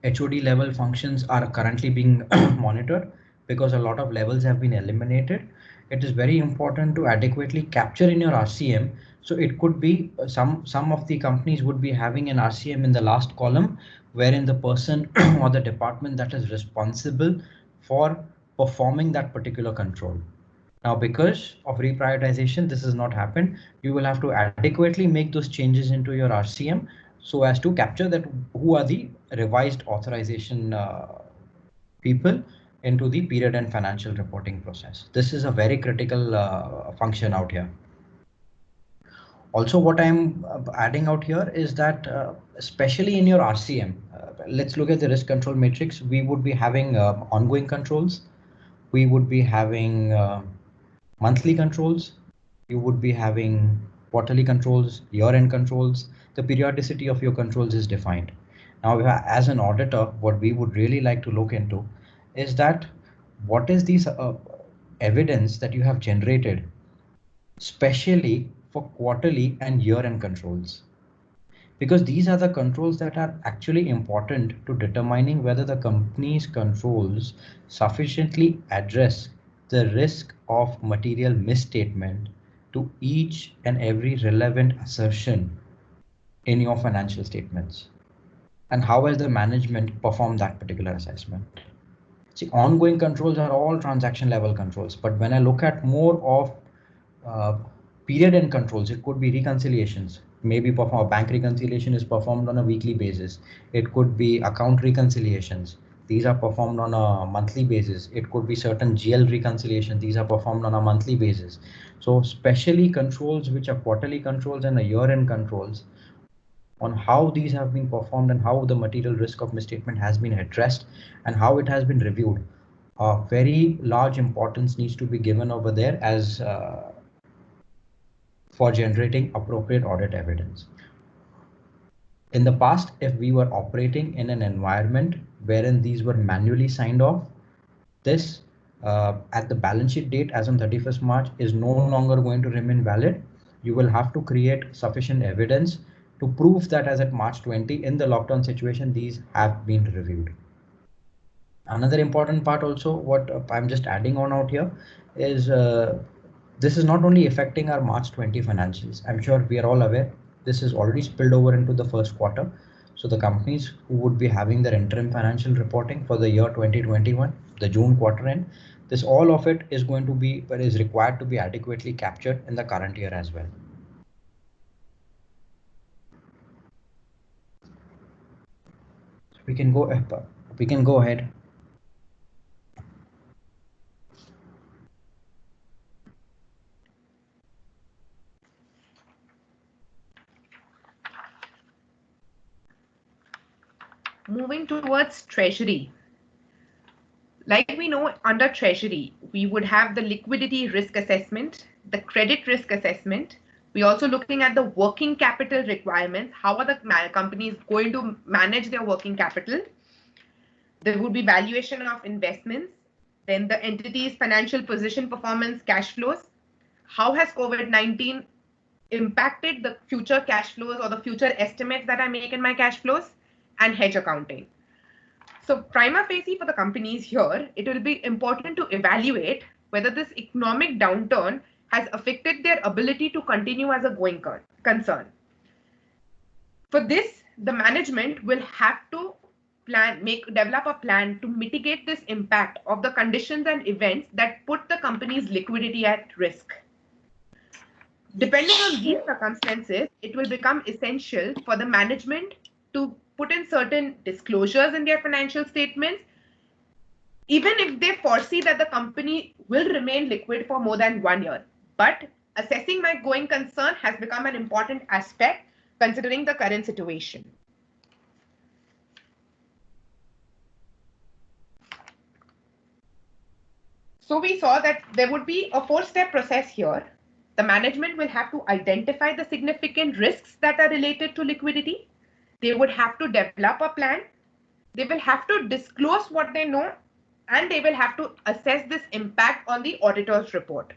HOD level functions are currently being monitored, because a lot of levels have been eliminated. It is very important to adequately capture in your RCM. So it could be some of the companies would be having an RCM in the last column, wherein the person or the department that is responsible for performing that particular control. Now, because of reprioritization, this has not happened. You will have to adequately make those changes into your RCM so as to capture that who are the revised authorization people into the period and financial reporting process. This is a very critical function out here. Also, what I'm adding out here is that especially in your RCM, let's look at the risk control matrix. We would be having ongoing controls. We would be having monthly controls. You would be having quarterly controls, year-end controls. The periodicity of your controls is defined. Now, as an auditor, what we would really like to look into is that what is this evidence that you have generated, especially for quarterly and year-end controls, because these are the controls that are actually important to determining whether the company's controls sufficiently address the risk of material misstatement to each and every relevant assertion in your financial statements. And how has the management performed that particular assessment? See, ongoing controls are all transaction level controls, but when I look at more of period end controls, it could be reconciliations. Maybe a bank reconciliation is performed on a weekly basis. It could be account reconciliations. These are performed on a monthly basis. It could be certain GL reconciliation. These are performed on a monthly basis. So especially controls which are quarterly controls and a year-end controls, on how these have been performed and how the material risk of misstatement has been addressed and how it has been reviewed. Very large importance needs to be given over there as for generating appropriate audit evidence. In the past, if we were operating in an environment wherein these were manually signed off, this at the balance sheet date as on 31st March is no longer going to remain valid. You will have to create sufficient evidence to prove that as at March 20 in the lockdown situation, these have been reviewed. Another important part also, what I'm just adding on out here is this is not only affecting our March 20 financials. I'm sure we are all aware this is already spilled over into the first quarter. So the companies who would be having their interim financial reporting for the year 2021, the June quarter end, this all of it is going to be, but is required to be adequately captured in the current year as well. So we can go ahead. Moving towards treasury. Like we know, under treasury, we would have the liquidity risk assessment, the credit risk assessment. We're also looking at the working capital requirements. How are the companies going to manage their working capital? There would be valuation of investments, then the entity's financial position, performance, cash flows. How has COVID-19 impacted the future cash flows or the future estimates that I make in my cash flows, and hedge accounting. So prima facie for the companies here, it will be important to evaluate whether this economic downturn has affected their ability to continue as a going concern. For this, the management will have to develop a plan to mitigate this impact of the conditions and events that put the company's liquidity at risk. Depending on these circumstances, it will become essential for the management to put in certain disclosures in their financial statements, even if they foresee that the company will remain liquid for more than 1 year. But assessing my going concern has become an important aspect considering the current situation. So we saw that there would be a 4-step process here. The management will have to identify the significant risks that are related to liquidity. They would have to develop a plan. They will have to disclose what they know and they will have to assess this impact on the auditor's report.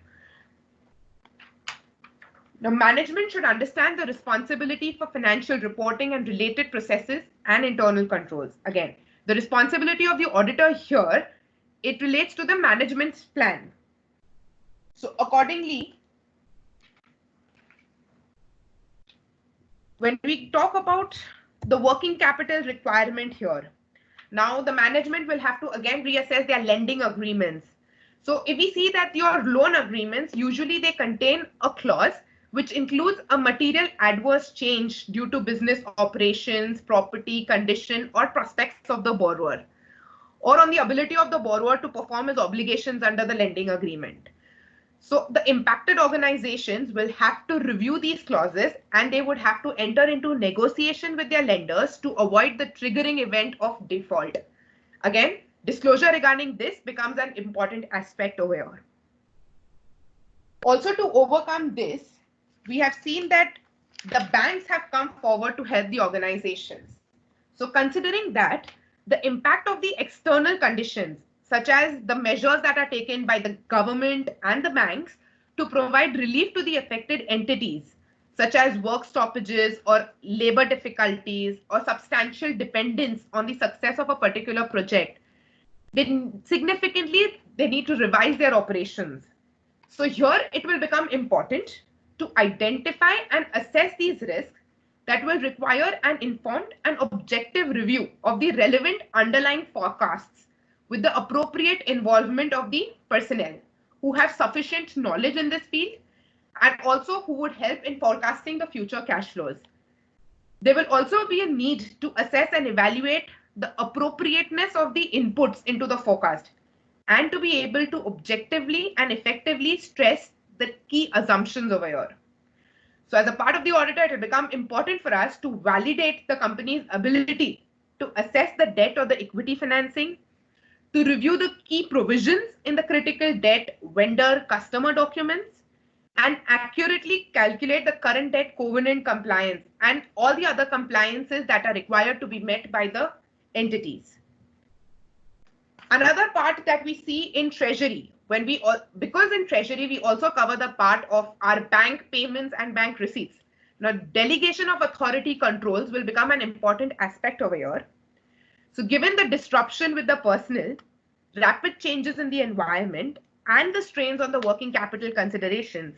Now, management should understand the responsibility for financial reporting and related processes and internal controls. Again, the responsibility of the auditor here, it relates to the management's plan. So accordingly, when we talk about the working capital requirement here, now the management will have to again reassess their lending agreements. So if we see that your loan agreements, usually they contain a clause which includes a material adverse change due to business operations, property condition, or prospects of the borrower, or on the ability of the borrower to perform his obligations under the lending agreement. So the impacted organizations will have to review these clauses, and they would have to enter into negotiation with their lenders to avoid the triggering event of default. Again, disclosure regarding this becomes an important aspect over here. Also, to overcome this, we have seen that the banks have come forward to help the organizations. So considering that, the impact of the external conditions, such as the measures that are taken by the government and the banks to provide relief to the affected entities, such as work stoppages or labor difficulties or substantial dependence on the success of a particular project, significantly they need to revise their operations. So here it will become important to identify and assess these risks that will require an informed and objective review of the relevant underlying forecasts with the appropriate involvement of the personnel who have sufficient knowledge in this field and also who would help in forecasting the future cash flows. There will also be a need to assess and evaluate the appropriateness of the inputs into the forecast and to be able to objectively and effectively stress the key assumptions over here. So as a part of the auditor, it will become important for us to validate the company's ability to assess the debt or the equity financing, to review the key provisions in the critical debt vendor customer documents, and accurately calculate the current debt covenant compliance and all the other compliances that are required to be met by the entities. Another part that we see in treasury, because in treasury we also cover the part of our bank payments and bank receipts. Now, delegation of authority controls will become an important aspect over here. So given the disruption with the personnel, rapid changes in the environment, and the strains on the working capital considerations,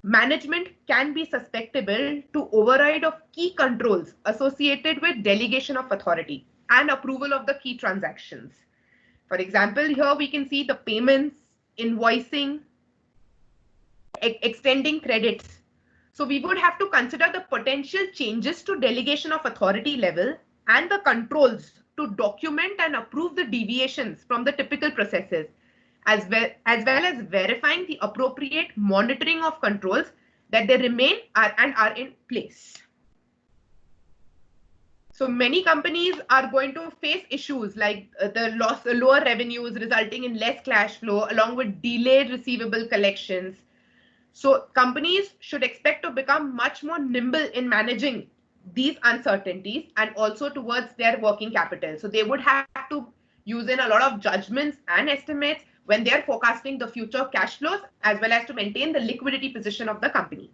management can be susceptible to override of key controls associated with delegation of authority and approval of the key transactions. For example, here we can see the payments, invoicing, extending credits. So we would have to consider the potential changes to delegation of authority level and the controls to document and approve the deviations from the typical processes, as well as verifying the appropriate monitoring of controls that they remain and are in place. So many companies are going to face issues like lower revenues resulting in less cash flow along with delayed receivable collections. So companies should expect to become much more nimble in managing these uncertainties and also towards their working capital. So they would have to use in a lot of judgments and estimates when they are forecasting the future cash flows as well as to maintain the liquidity position of the company.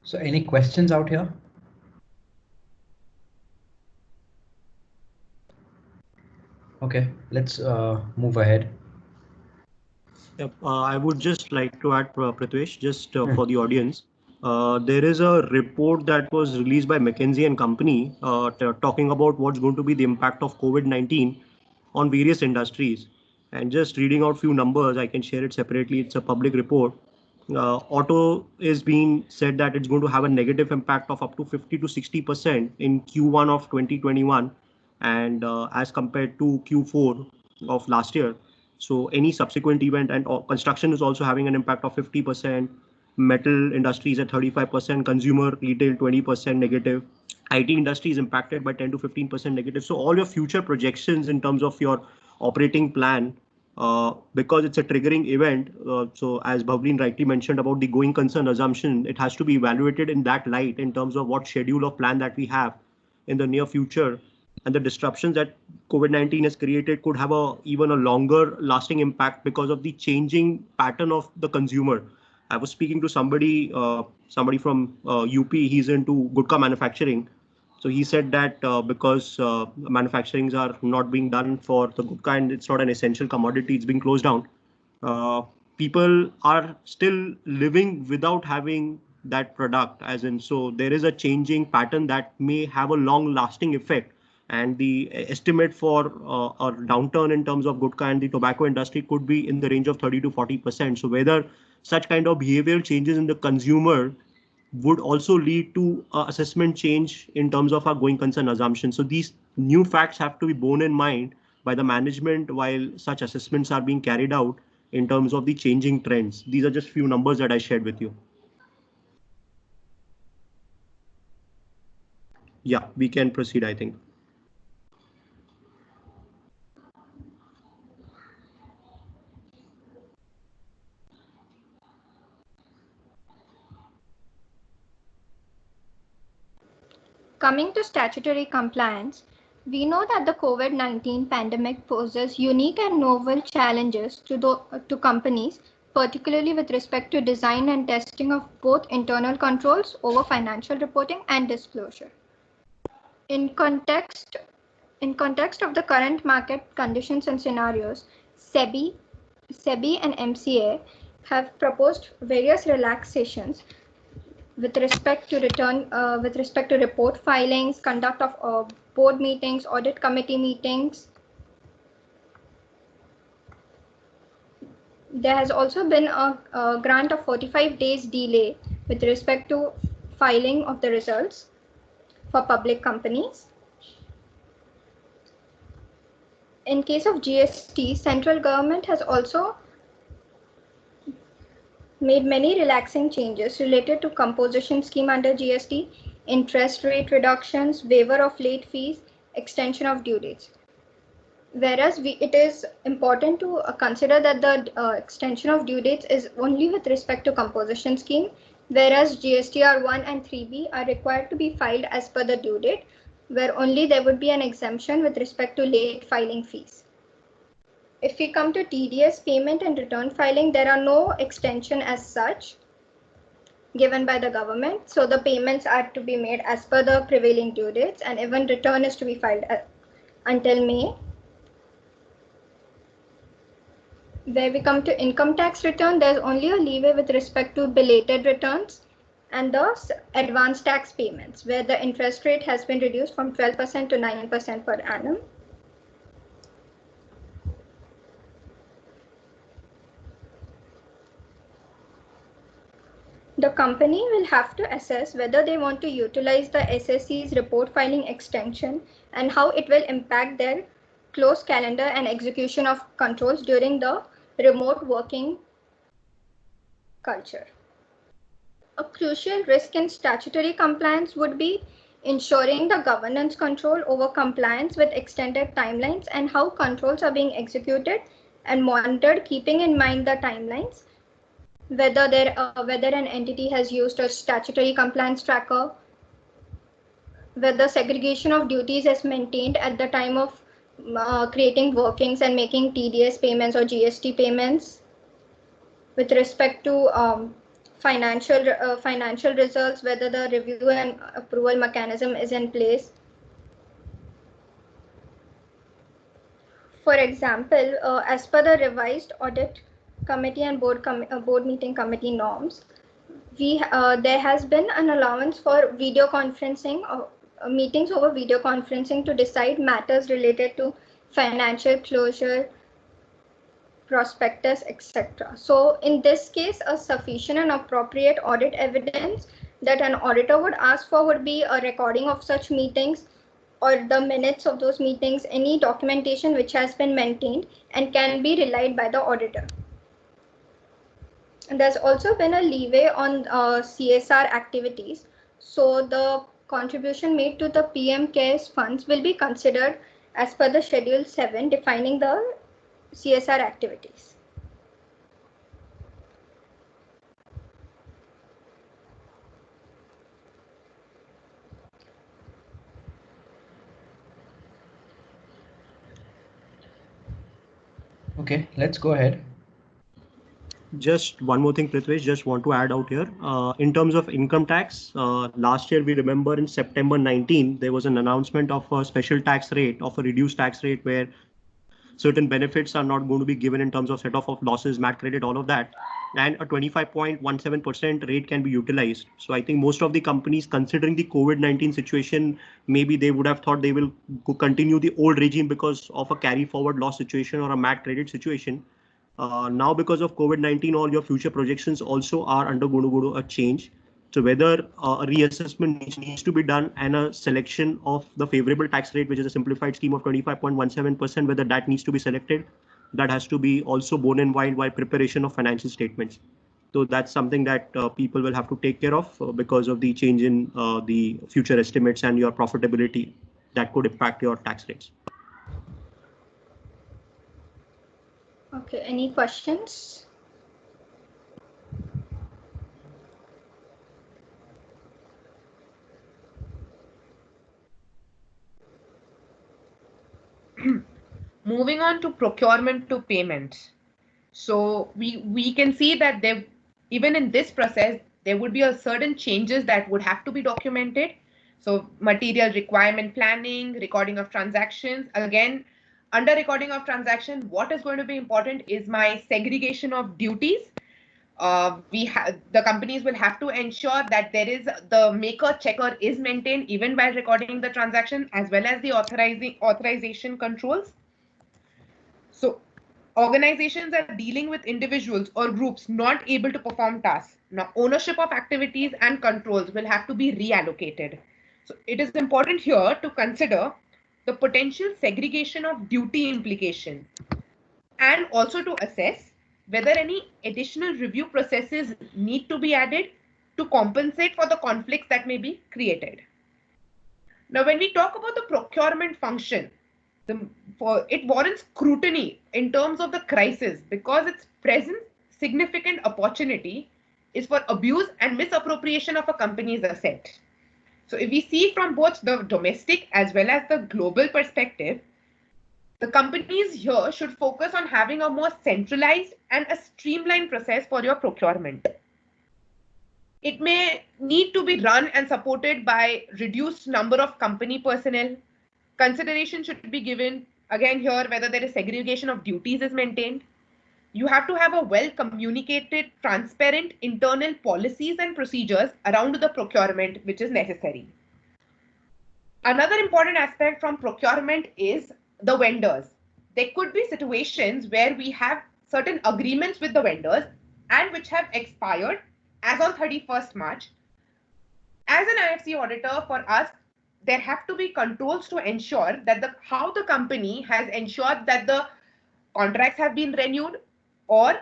So any questions out here? Okay, let's move ahead. Yep, I would just like to add, Prithvish, just for the audience. There is a report that was released by McKinsey and Company talking about what's going to be the impact of COVID-19 on various industries. And just reading out few numbers, I can share it separately. It's a public report. Auto is being said that it's going to have a negative impact of up to 50 to 60% in Q1 of 2021 and as compared to Q4 of last year. So any subsequent event, and construction is also having an impact of 50%. metal industry is at 35%, consumer retail 20% negative, IT industry is impacted by 10 to 15% negative. So all your future projections in terms of your operating plan, because it's a triggering event. So as Bhavleen rightly mentioned about the going concern assumption, it has to be evaluated in that light in terms of what schedule of plan that we have in the near future, and the disruptions that COVID-19 has created could have even a longer lasting impact because of the changing pattern of the consumer. I was speaking to somebody from UP. He's into gutka manufacturing. So he said that because manufacturings are not being done for the gutka and it's not an essential commodity, it's being closed down. People are still living without having that product, as in, so there is a changing pattern that may have a long lasting effect. And the estimate for a downturn in terms of gutka and the tobacco industry could be in the range of 30 to 40%. So whether such kind of behavioral changes in the consumer would also lead to assessment change in terms of our going concern assumption. So these new facts have to be borne in mind by the management while such assessments are being carried out in terms of the changing trends. These are just few numbers that I shared with you. Yeah, we can proceed, I think. Coming to statutory compliance, we know that the COVID-19 pandemic poses unique and novel challenges to companies, particularly with respect to design and testing of both internal controls over financial reporting and disclosure. In context of the current market conditions and scenarios, SEBI and MCA have proposed various relaxations with respect to report filings, conduct of board meetings, audit committee meetings. There has also been a grant of 45 days delay with respect to filing of the results for public companies. In case of GST, central government has also made many relaxing changes related to composition scheme under GST, interest rate reductions, waiver of late fees, extension of due dates. Whereas it is important to consider that the extension of due dates is only with respect to composition scheme, whereas GSTR 1 and 3B are required to be filed as per the due date, where only there would be an exemption with respect to late filing fees. If we come to TDS payment and return filing, there are no extension as such given by the government. So the payments are to be made as per the prevailing due dates, and even return is to be filed until May. Where we come to income tax return, there's only a leeway with respect to belated returns and the advanced tax payments, where the interest rate has been reduced from 12% to 9% per annum. The company will have to assess whether they want to utilize the SSC's report filing extension and how it will impact their close calendar and execution of controls during the remote working culture. A crucial risk in statutory compliance would be ensuring the governance control over compliance with extended timelines and how controls are being executed and monitored, keeping in mind the timelines. Whether an entity has used a statutory compliance tracker, whether segregation of duties is maintained at the time of creating workings and making TDS payments or GST payments. With respect to financial results, whether the review and approval mechanism is in place. For example, as per the revised audit committee and board meeting committee norms, there has been an allowance for video conferencing or meetings over video conferencing to decide matters related to financial closure, prospectus, etc. So in this case, a sufficient and appropriate audit evidence that an auditor would ask for would be a recording of such meetings or the minutes of those meetings, any documentation which has been maintained and can be relied by the auditor. And there's also been a leeway on CSR activities. So the contribution made to the PM CARES funds will be considered as per the Schedule 7 defining the CSR activities. Okay, let's go ahead. Just one more thing, Prithvish, just want to add out here. In terms of income tax, last year we remember in September 19, there was an announcement of a special tax rate, of a reduced tax rate where certain benefits are not going to be given in terms of set off of losses, MAT credit, all of that. And a 25.17% rate can be utilized. So I think most of the companies, considering the COVID-19 situation, maybe they would have thought they will continue the old regime because of a carry forward loss situation or a MAT credit situation. Now, because of COVID-19, all your future projections also are undergoing a change. So whether a reassessment needs to be done and a selection of the favorable tax rate, which is a simplified scheme of 25.17%, whether that needs to be selected, that has to be also borne in mind while preparation of financial statements. So that's something that people will have to take care of because of the change in the future estimates and your profitability that could impact your tax rates. Okay, any questions? Moving on to procurement to payment. So we can see that there, even in this process, there would be a certain changes that would have to be documented. So material requirement planning, recording of transactions. Again, under recording of transaction, what is going to be important is my segregation of duties. The companies will have to ensure that there is the maker checker is maintained even while recording the transaction, as well as the authorization controls. So organizations are dealing with individuals or groups not able to perform tasks. Now, ownership of activities and controls will have to be reallocated. So it is important here to consider the potential segregation of duty implication and also to assess whether any additional review processes need to be added to compensate for the conflicts that may be created. Now, when we talk about the procurement function, it warrants scrutiny in terms of the crisis because its present significant opportunity is for abuse and misappropriation of a company's asset. So if we see from both the domestic as well as the global perspective, the companies here should focus on having a more centralized and a streamlined process for your procurement. It may need to be run and supported by reduced number of company personnel. Consideration should be given, again here, whether there is segregation of duties is maintained. You have to have a well-communicated, transparent internal policies and procedures around the procurement, which is necessary. Another important aspect from procurement is the vendors. There could be situations where we have certain agreements with the vendors and which have expired as on 31st March. As an IFC auditor, for us, there have to be controls to ensure that how the company has ensured that the contracts have been renewed, or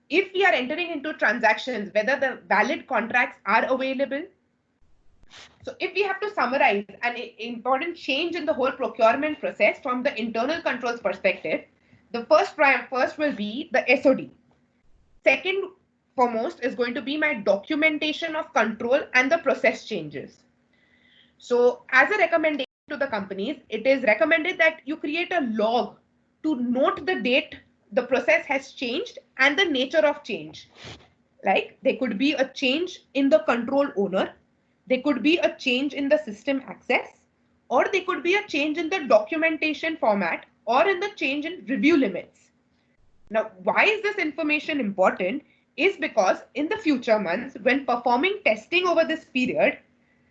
if we are entering into transactions, whether the valid contracts are available. So if we have to summarize an important change in the whole procurement process from the internal controls perspective, the first will be the SOD. Second foremost is going to be my documentation of control and the process changes. So as a recommendation to the companies, it is recommended that you create a log to note the date the process has changed and the nature of change. Like there could be a change in the control owner, there could be a change in the system access, or there could be a change in the documentation format or in the change in review limits. Now, why is this information important? Is because in the future months, when performing testing over this period,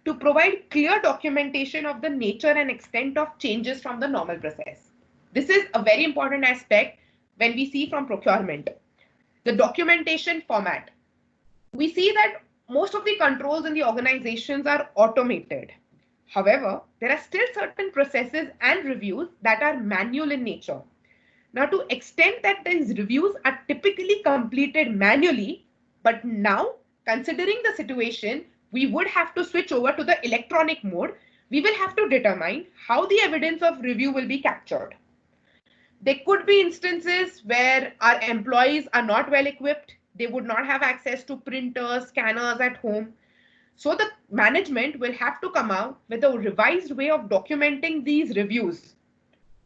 to provide clear documentation of the nature and extent of changes from the normal process. This is a very important aspect when we see from procurement. The documentation format. We see that most of the controls in the organizations are automated. However, there are still certain processes and reviews that are manual in nature. Now, to extent that these reviews are typically completed manually, But now, considering the situation, we would have to switch over to the electronic mode. We will have to determine how the evidence of review will be captured. There could be instances where our employees are not well equipped. They would not have access to printers, scanners at home. So the management will have to come out with a revised way of documenting these reviews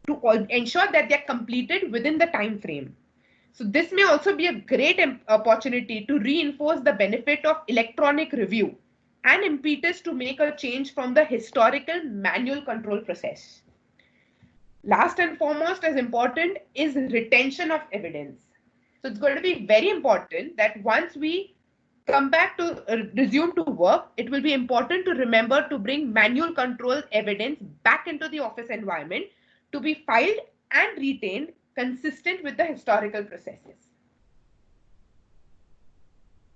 to ensure that they're completed within the time frame. So this may also be a great opportunity to reinforce the benefit of electronic review and impetus to make a change from the historical manual control process. Last and foremost, as important, is retention of evidence. So it's going to be very important that once we come back to resume to work, it will be important to remember to bring manual control evidence back into the office environment to be filed and retained consistent with the historical processes.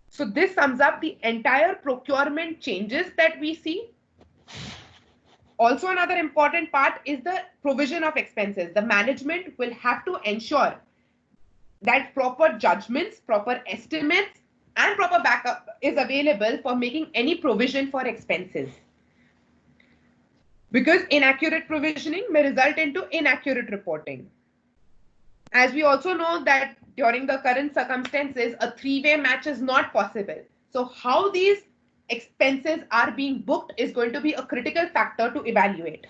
So this sums up the entire procurement changes that we see. Also, another important part is the provision of expenses. The management will have to ensure that proper judgments, proper estimates, and proper backup is available for making any provision for expenses. Because inaccurate provisioning may result into inaccurate reporting. As we also know that during the current circumstances, a three-way match is not possible. So how these expenses are being booked is going to be a critical factor to evaluate.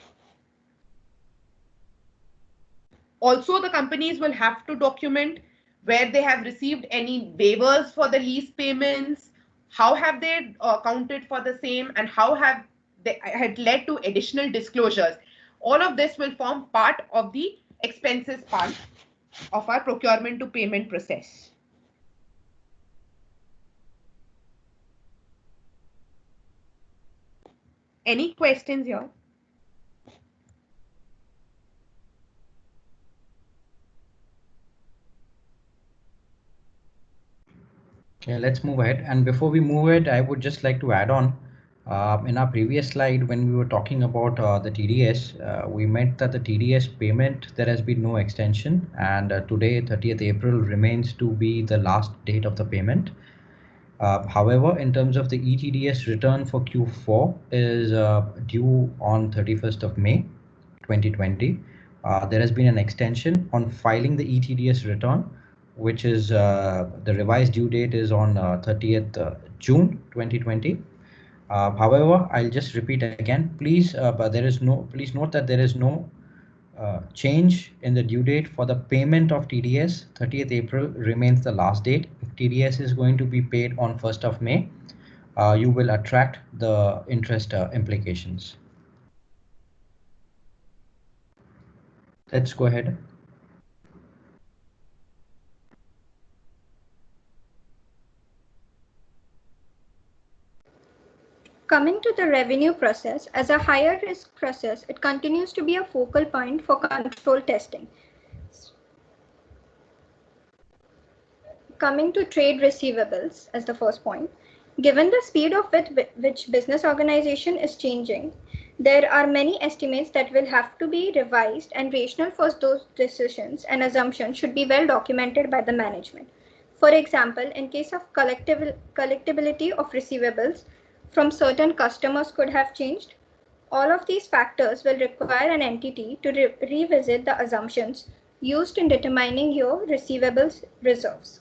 Also, the companies will have to document where they have received any waivers for the lease payments, how have they accounted for the same, and how have they had led to additional disclosures. All of this will form part of the expenses part of our procurement to payment process. Any questions here? Okay, let's move ahead. And before we move ahead, I would just like to add on. In our previous slide, when we were talking about the TDS, we meant that the TDS payment, there has been no extension. And today, 30th April, remains to be the last date of the payment. However, in terms of the ETDS return for Q4 is due on 31st of May 2020. There has been an extension on filing the ETDS return, which is the revised due date is on 30th June 2020. However, I'll just repeat again, please, please note that there is no change in the due date for the payment of TDS. 30th April remains the last date. If TDS is going to be paid on 1st of May, you will attract the interest implications. Let's go ahead. Coming to the revenue process, as a higher risk process, it continues to be a focal point for control testing. Coming to trade receivables as the first point, given the speed of which business organization is changing, there are many estimates that will have to be revised, and rationale for those decisions and assumptions should be well documented by the management. For example, in case of collectibility of receivables from certain customers could have changed. All of these factors will require an entity to revisit the assumptions used in determining your receivables reserves.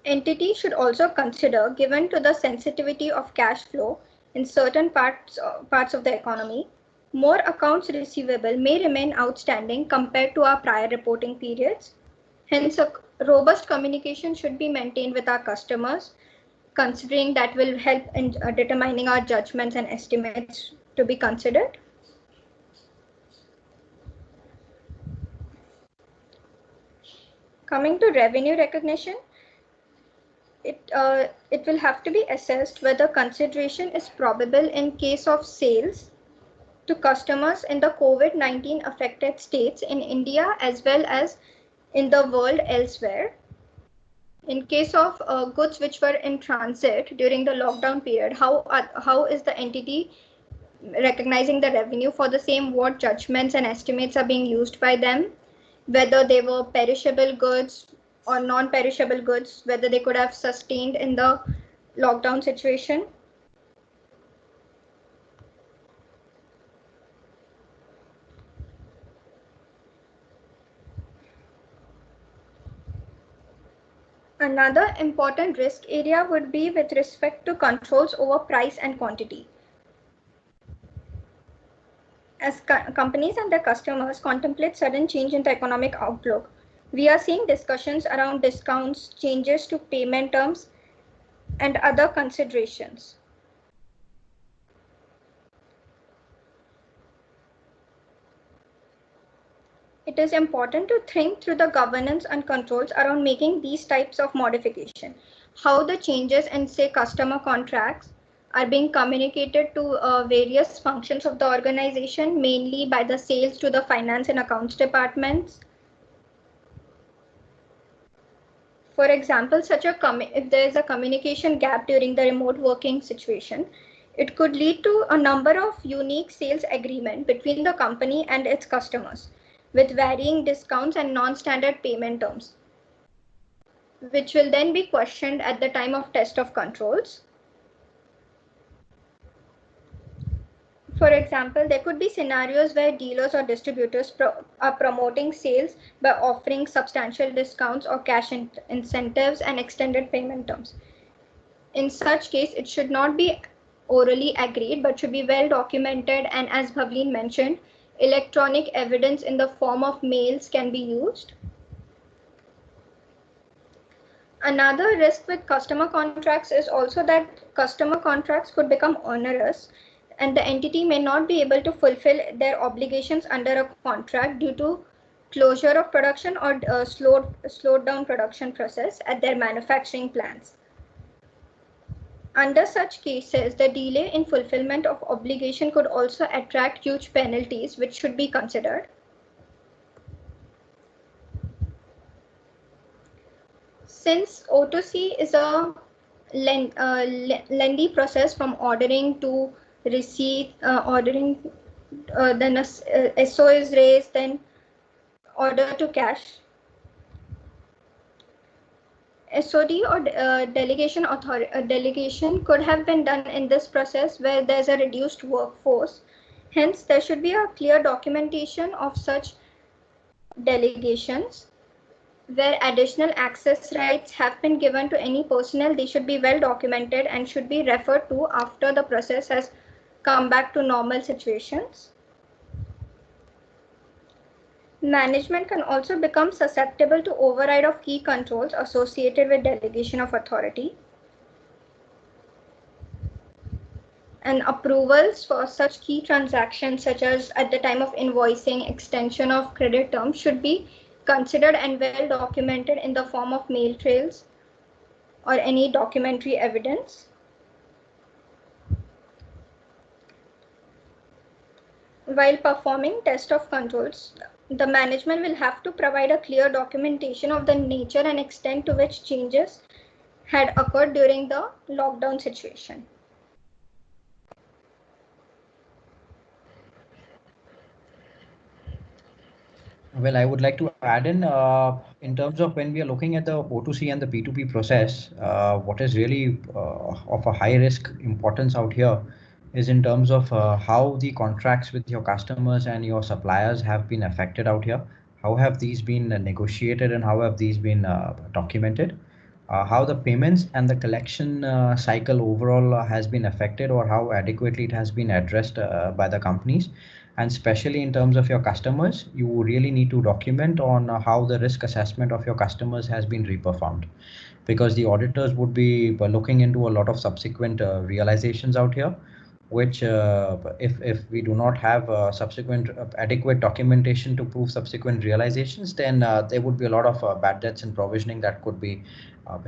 Entity should also consider, given to the sensitivity of cash flow in certain parts of the economy, more accounts receivable may remain outstanding compared to our prior reporting periods. Hence, a robust communication should be maintained with our customers, considering that will help in determining our judgments and estimates to be considered. Coming to revenue recognition, it will have to be assessed whether consideration is probable in case of sales to customers in the COVID-19 affected states in India as well as in the world elsewhere. In case of goods which were in transit during the lockdown period, how is the entity recognizing the revenue for the same? What judgments and estimates are being used by them? Whether they were perishable goods, or non-perishable goods, whether they could have sustained in the lockdown situation. Another important risk area would be with respect to controls over price and quantity. As companies and their customers contemplate sudden change in the economic outlook, we are seeing discussions around discounts, changes to payment terms, and other considerations. It is important to think through the governance and controls around making these types of modification. How the changes in, say, customer contracts are being communicated to various functions of the organization, mainly by the sales to the finance and accounts departments. For example, if there is a communication gap during the remote working situation, it could lead to a number of unique sales agreements between the company and its customers, with varying discounts and non-standard payment terms, which will then be questioned at the time of test of controls. For example, there could be scenarios where dealers or distributors are promoting sales by offering substantial discounts or cash incentives and extended payment terms. In such case, it should not be orally agreed, but should be well documented, and as Bhavleen mentioned, electronic evidence in the form of mails can be used. Another risk with customer contracts is also that customer contracts could become onerous and the entity may not be able to fulfill their obligations under a contract due to closure of production or slowed down production process at their manufacturing plants. Under such cases, the delay in fulfillment of obligation could also attract huge penalties, which should be considered. Since O2C is a lengthy process from ordering to receipt, then a SO is raised, then order to cash. SOD or delegation could have been done in this process where there's a reduced workforce. Hence, there should be a clear documentation of such delegations. Where additional access rights have been given to any personnel, they should be well documented and should be referred to after the process has come back to normal situations. Management can also become susceptible to override of key controls associated with delegation of authority. And approvals for such key transactions, such as at the time of invoicing, extension of credit terms, should be considered and well documented in the form of mail trails or any documentary evidence. While performing test of controls, the management will have to provide a clear documentation of the nature and extent to which changes had occurred during the lockdown situation. Well, I would like to add in terms of when we are looking at the O2C and the P2P process, what is really of a high risk importance out here is in terms of how the contracts with your customers and your suppliers have been affected out here. How have these been negotiated and how have these been documented? How the payments and the collection cycle overall has been affected, or how adequately it has been addressed by the companies. And especially in terms of your customers, you really need to document on how the risk assessment of your customers has been reperformed, because the auditors would be looking into a lot of subsequent realizations out here, which if we do not have subsequent adequate documentation to prove subsequent realizations, then there would be a lot of bad debts and provisioning that could be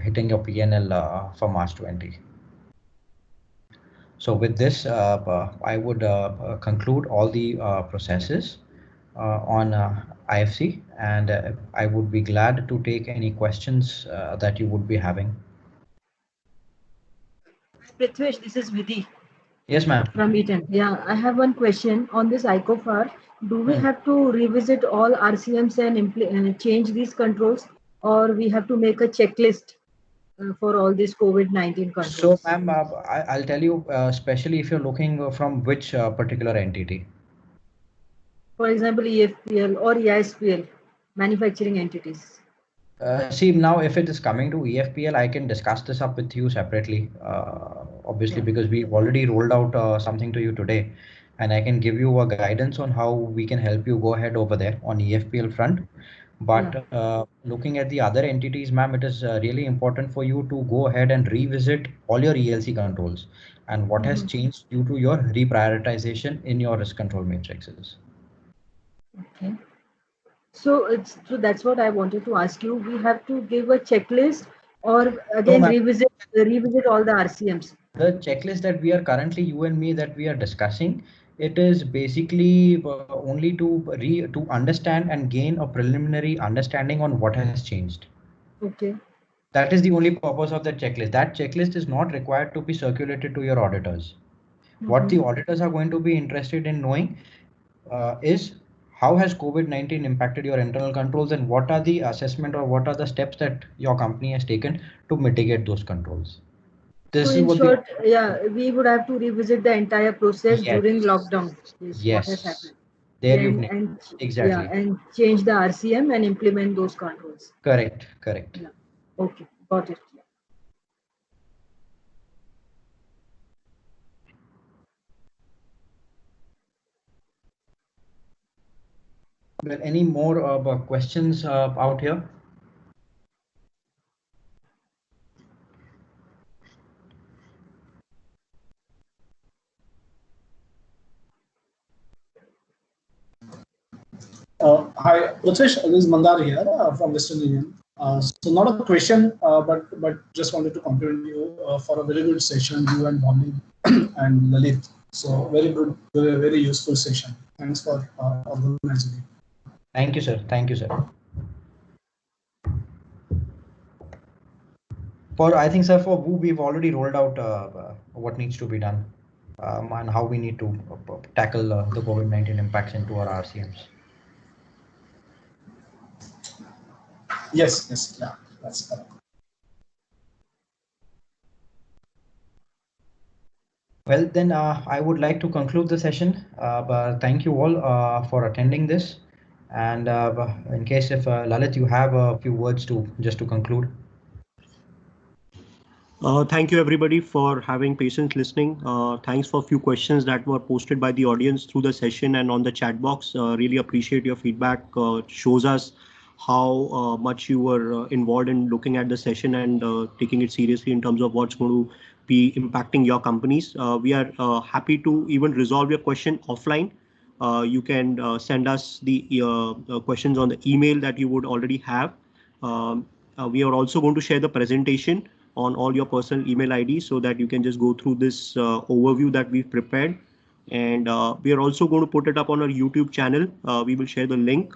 hitting your PNL for March 20. So with this, I would conclude all the processes on IFC, and I would be glad to take any questions that you would be having. Prithvish, this is Vidhi. Yes, ma'am. From Eton. Yeah, I have one question on this ICOFAR. Do we have to revisit all RCMs and change these controls, or we have to make a checklist for all these COVID-19 So, controls? ma'am, I'll tell you, especially if you're looking from which particular entity. For example, EFPL or EISPL, manufacturing entities. See, now if it is coming to EFPL, I can discuss this up with you separately, obviously, Yeah. because we've already rolled out something to you today, and I can give you a guidance on how we can help you go ahead over there on EFPL front. But looking at the other entities, ma'am, it is really important for you to go ahead and revisit all your ELC controls and what has changed due to your reprioritization in your risk control matrices. Okay. So that's what I wanted to ask you. We have to give a checklist or No, again ma'am. revisit all the RCMs. The checklist that we are currently, you and me, that we are discussing, it is basically only to understand and gain a preliminary understanding on what has changed. Okay. That is the only purpose of that checklist. That checklist is not required to be circulated to your auditors. What the auditors are going to be interested in knowing is how has COVID-19 impacted your internal controls, and what are the assessment or what are the steps that your company has taken to mitigate those controls. So This is in what the short, yeah, we would have to revisit the entire process yes, during lockdown. Is what has yes, happened. there you've Then nailed and it. yeah, Exactly. and change the RCM and implement those controls. Correct, correct. Yeah. Okay, got it. Well, any more questions out here? Hi, Pritesh, this is Mandar here from Western Union. So not a question, but just wanted to compliment you for a very good session, you and Bonnie and Lalit. So very good, very useful session. Thanks for organizing it. Thank you, sir. Thank you, sir. I think, sir, for WU, we've already rolled out what needs to be done and how we need to tackle the COVID-19 impacts into our RCMs. Yes, yeah, that's correct. Well, then I would like to conclude the session. But thank you all for attending this. And in case if Lalit, you have a few words to just to conclude. Thank you everybody for having patience listening. Thanks for a few questions that were posted by the audience through the session and on the chat box. Really appreciate your feedback. Shows us how much you were involved in looking at the session and taking it seriously in terms of what's going to be impacting your companies. We are happy to even resolve your question offline. You can send us the questions on the email that you would already have. We are also going to share the presentation on all your personal email IDs so that you can just go through this overview that we've prepared. And we are also going to put it up on our YouTube channel. We will share the link.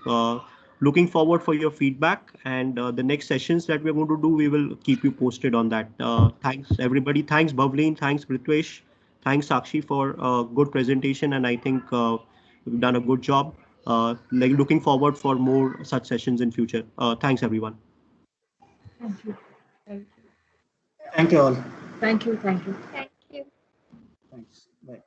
Looking forward for your feedback, and the next sessions that we're going to do, we will keep you posted on that. Thanks everybody. Thanks Bhavleen. Thanks Prithvesh. Thanks Sakshi for a good presentation, and I think we've done a good job. Looking forward for more such sessions in future. Thanks everyone. Thank you. Thank you all. Thank you. Thank you. Thank you. Thanks. Bye.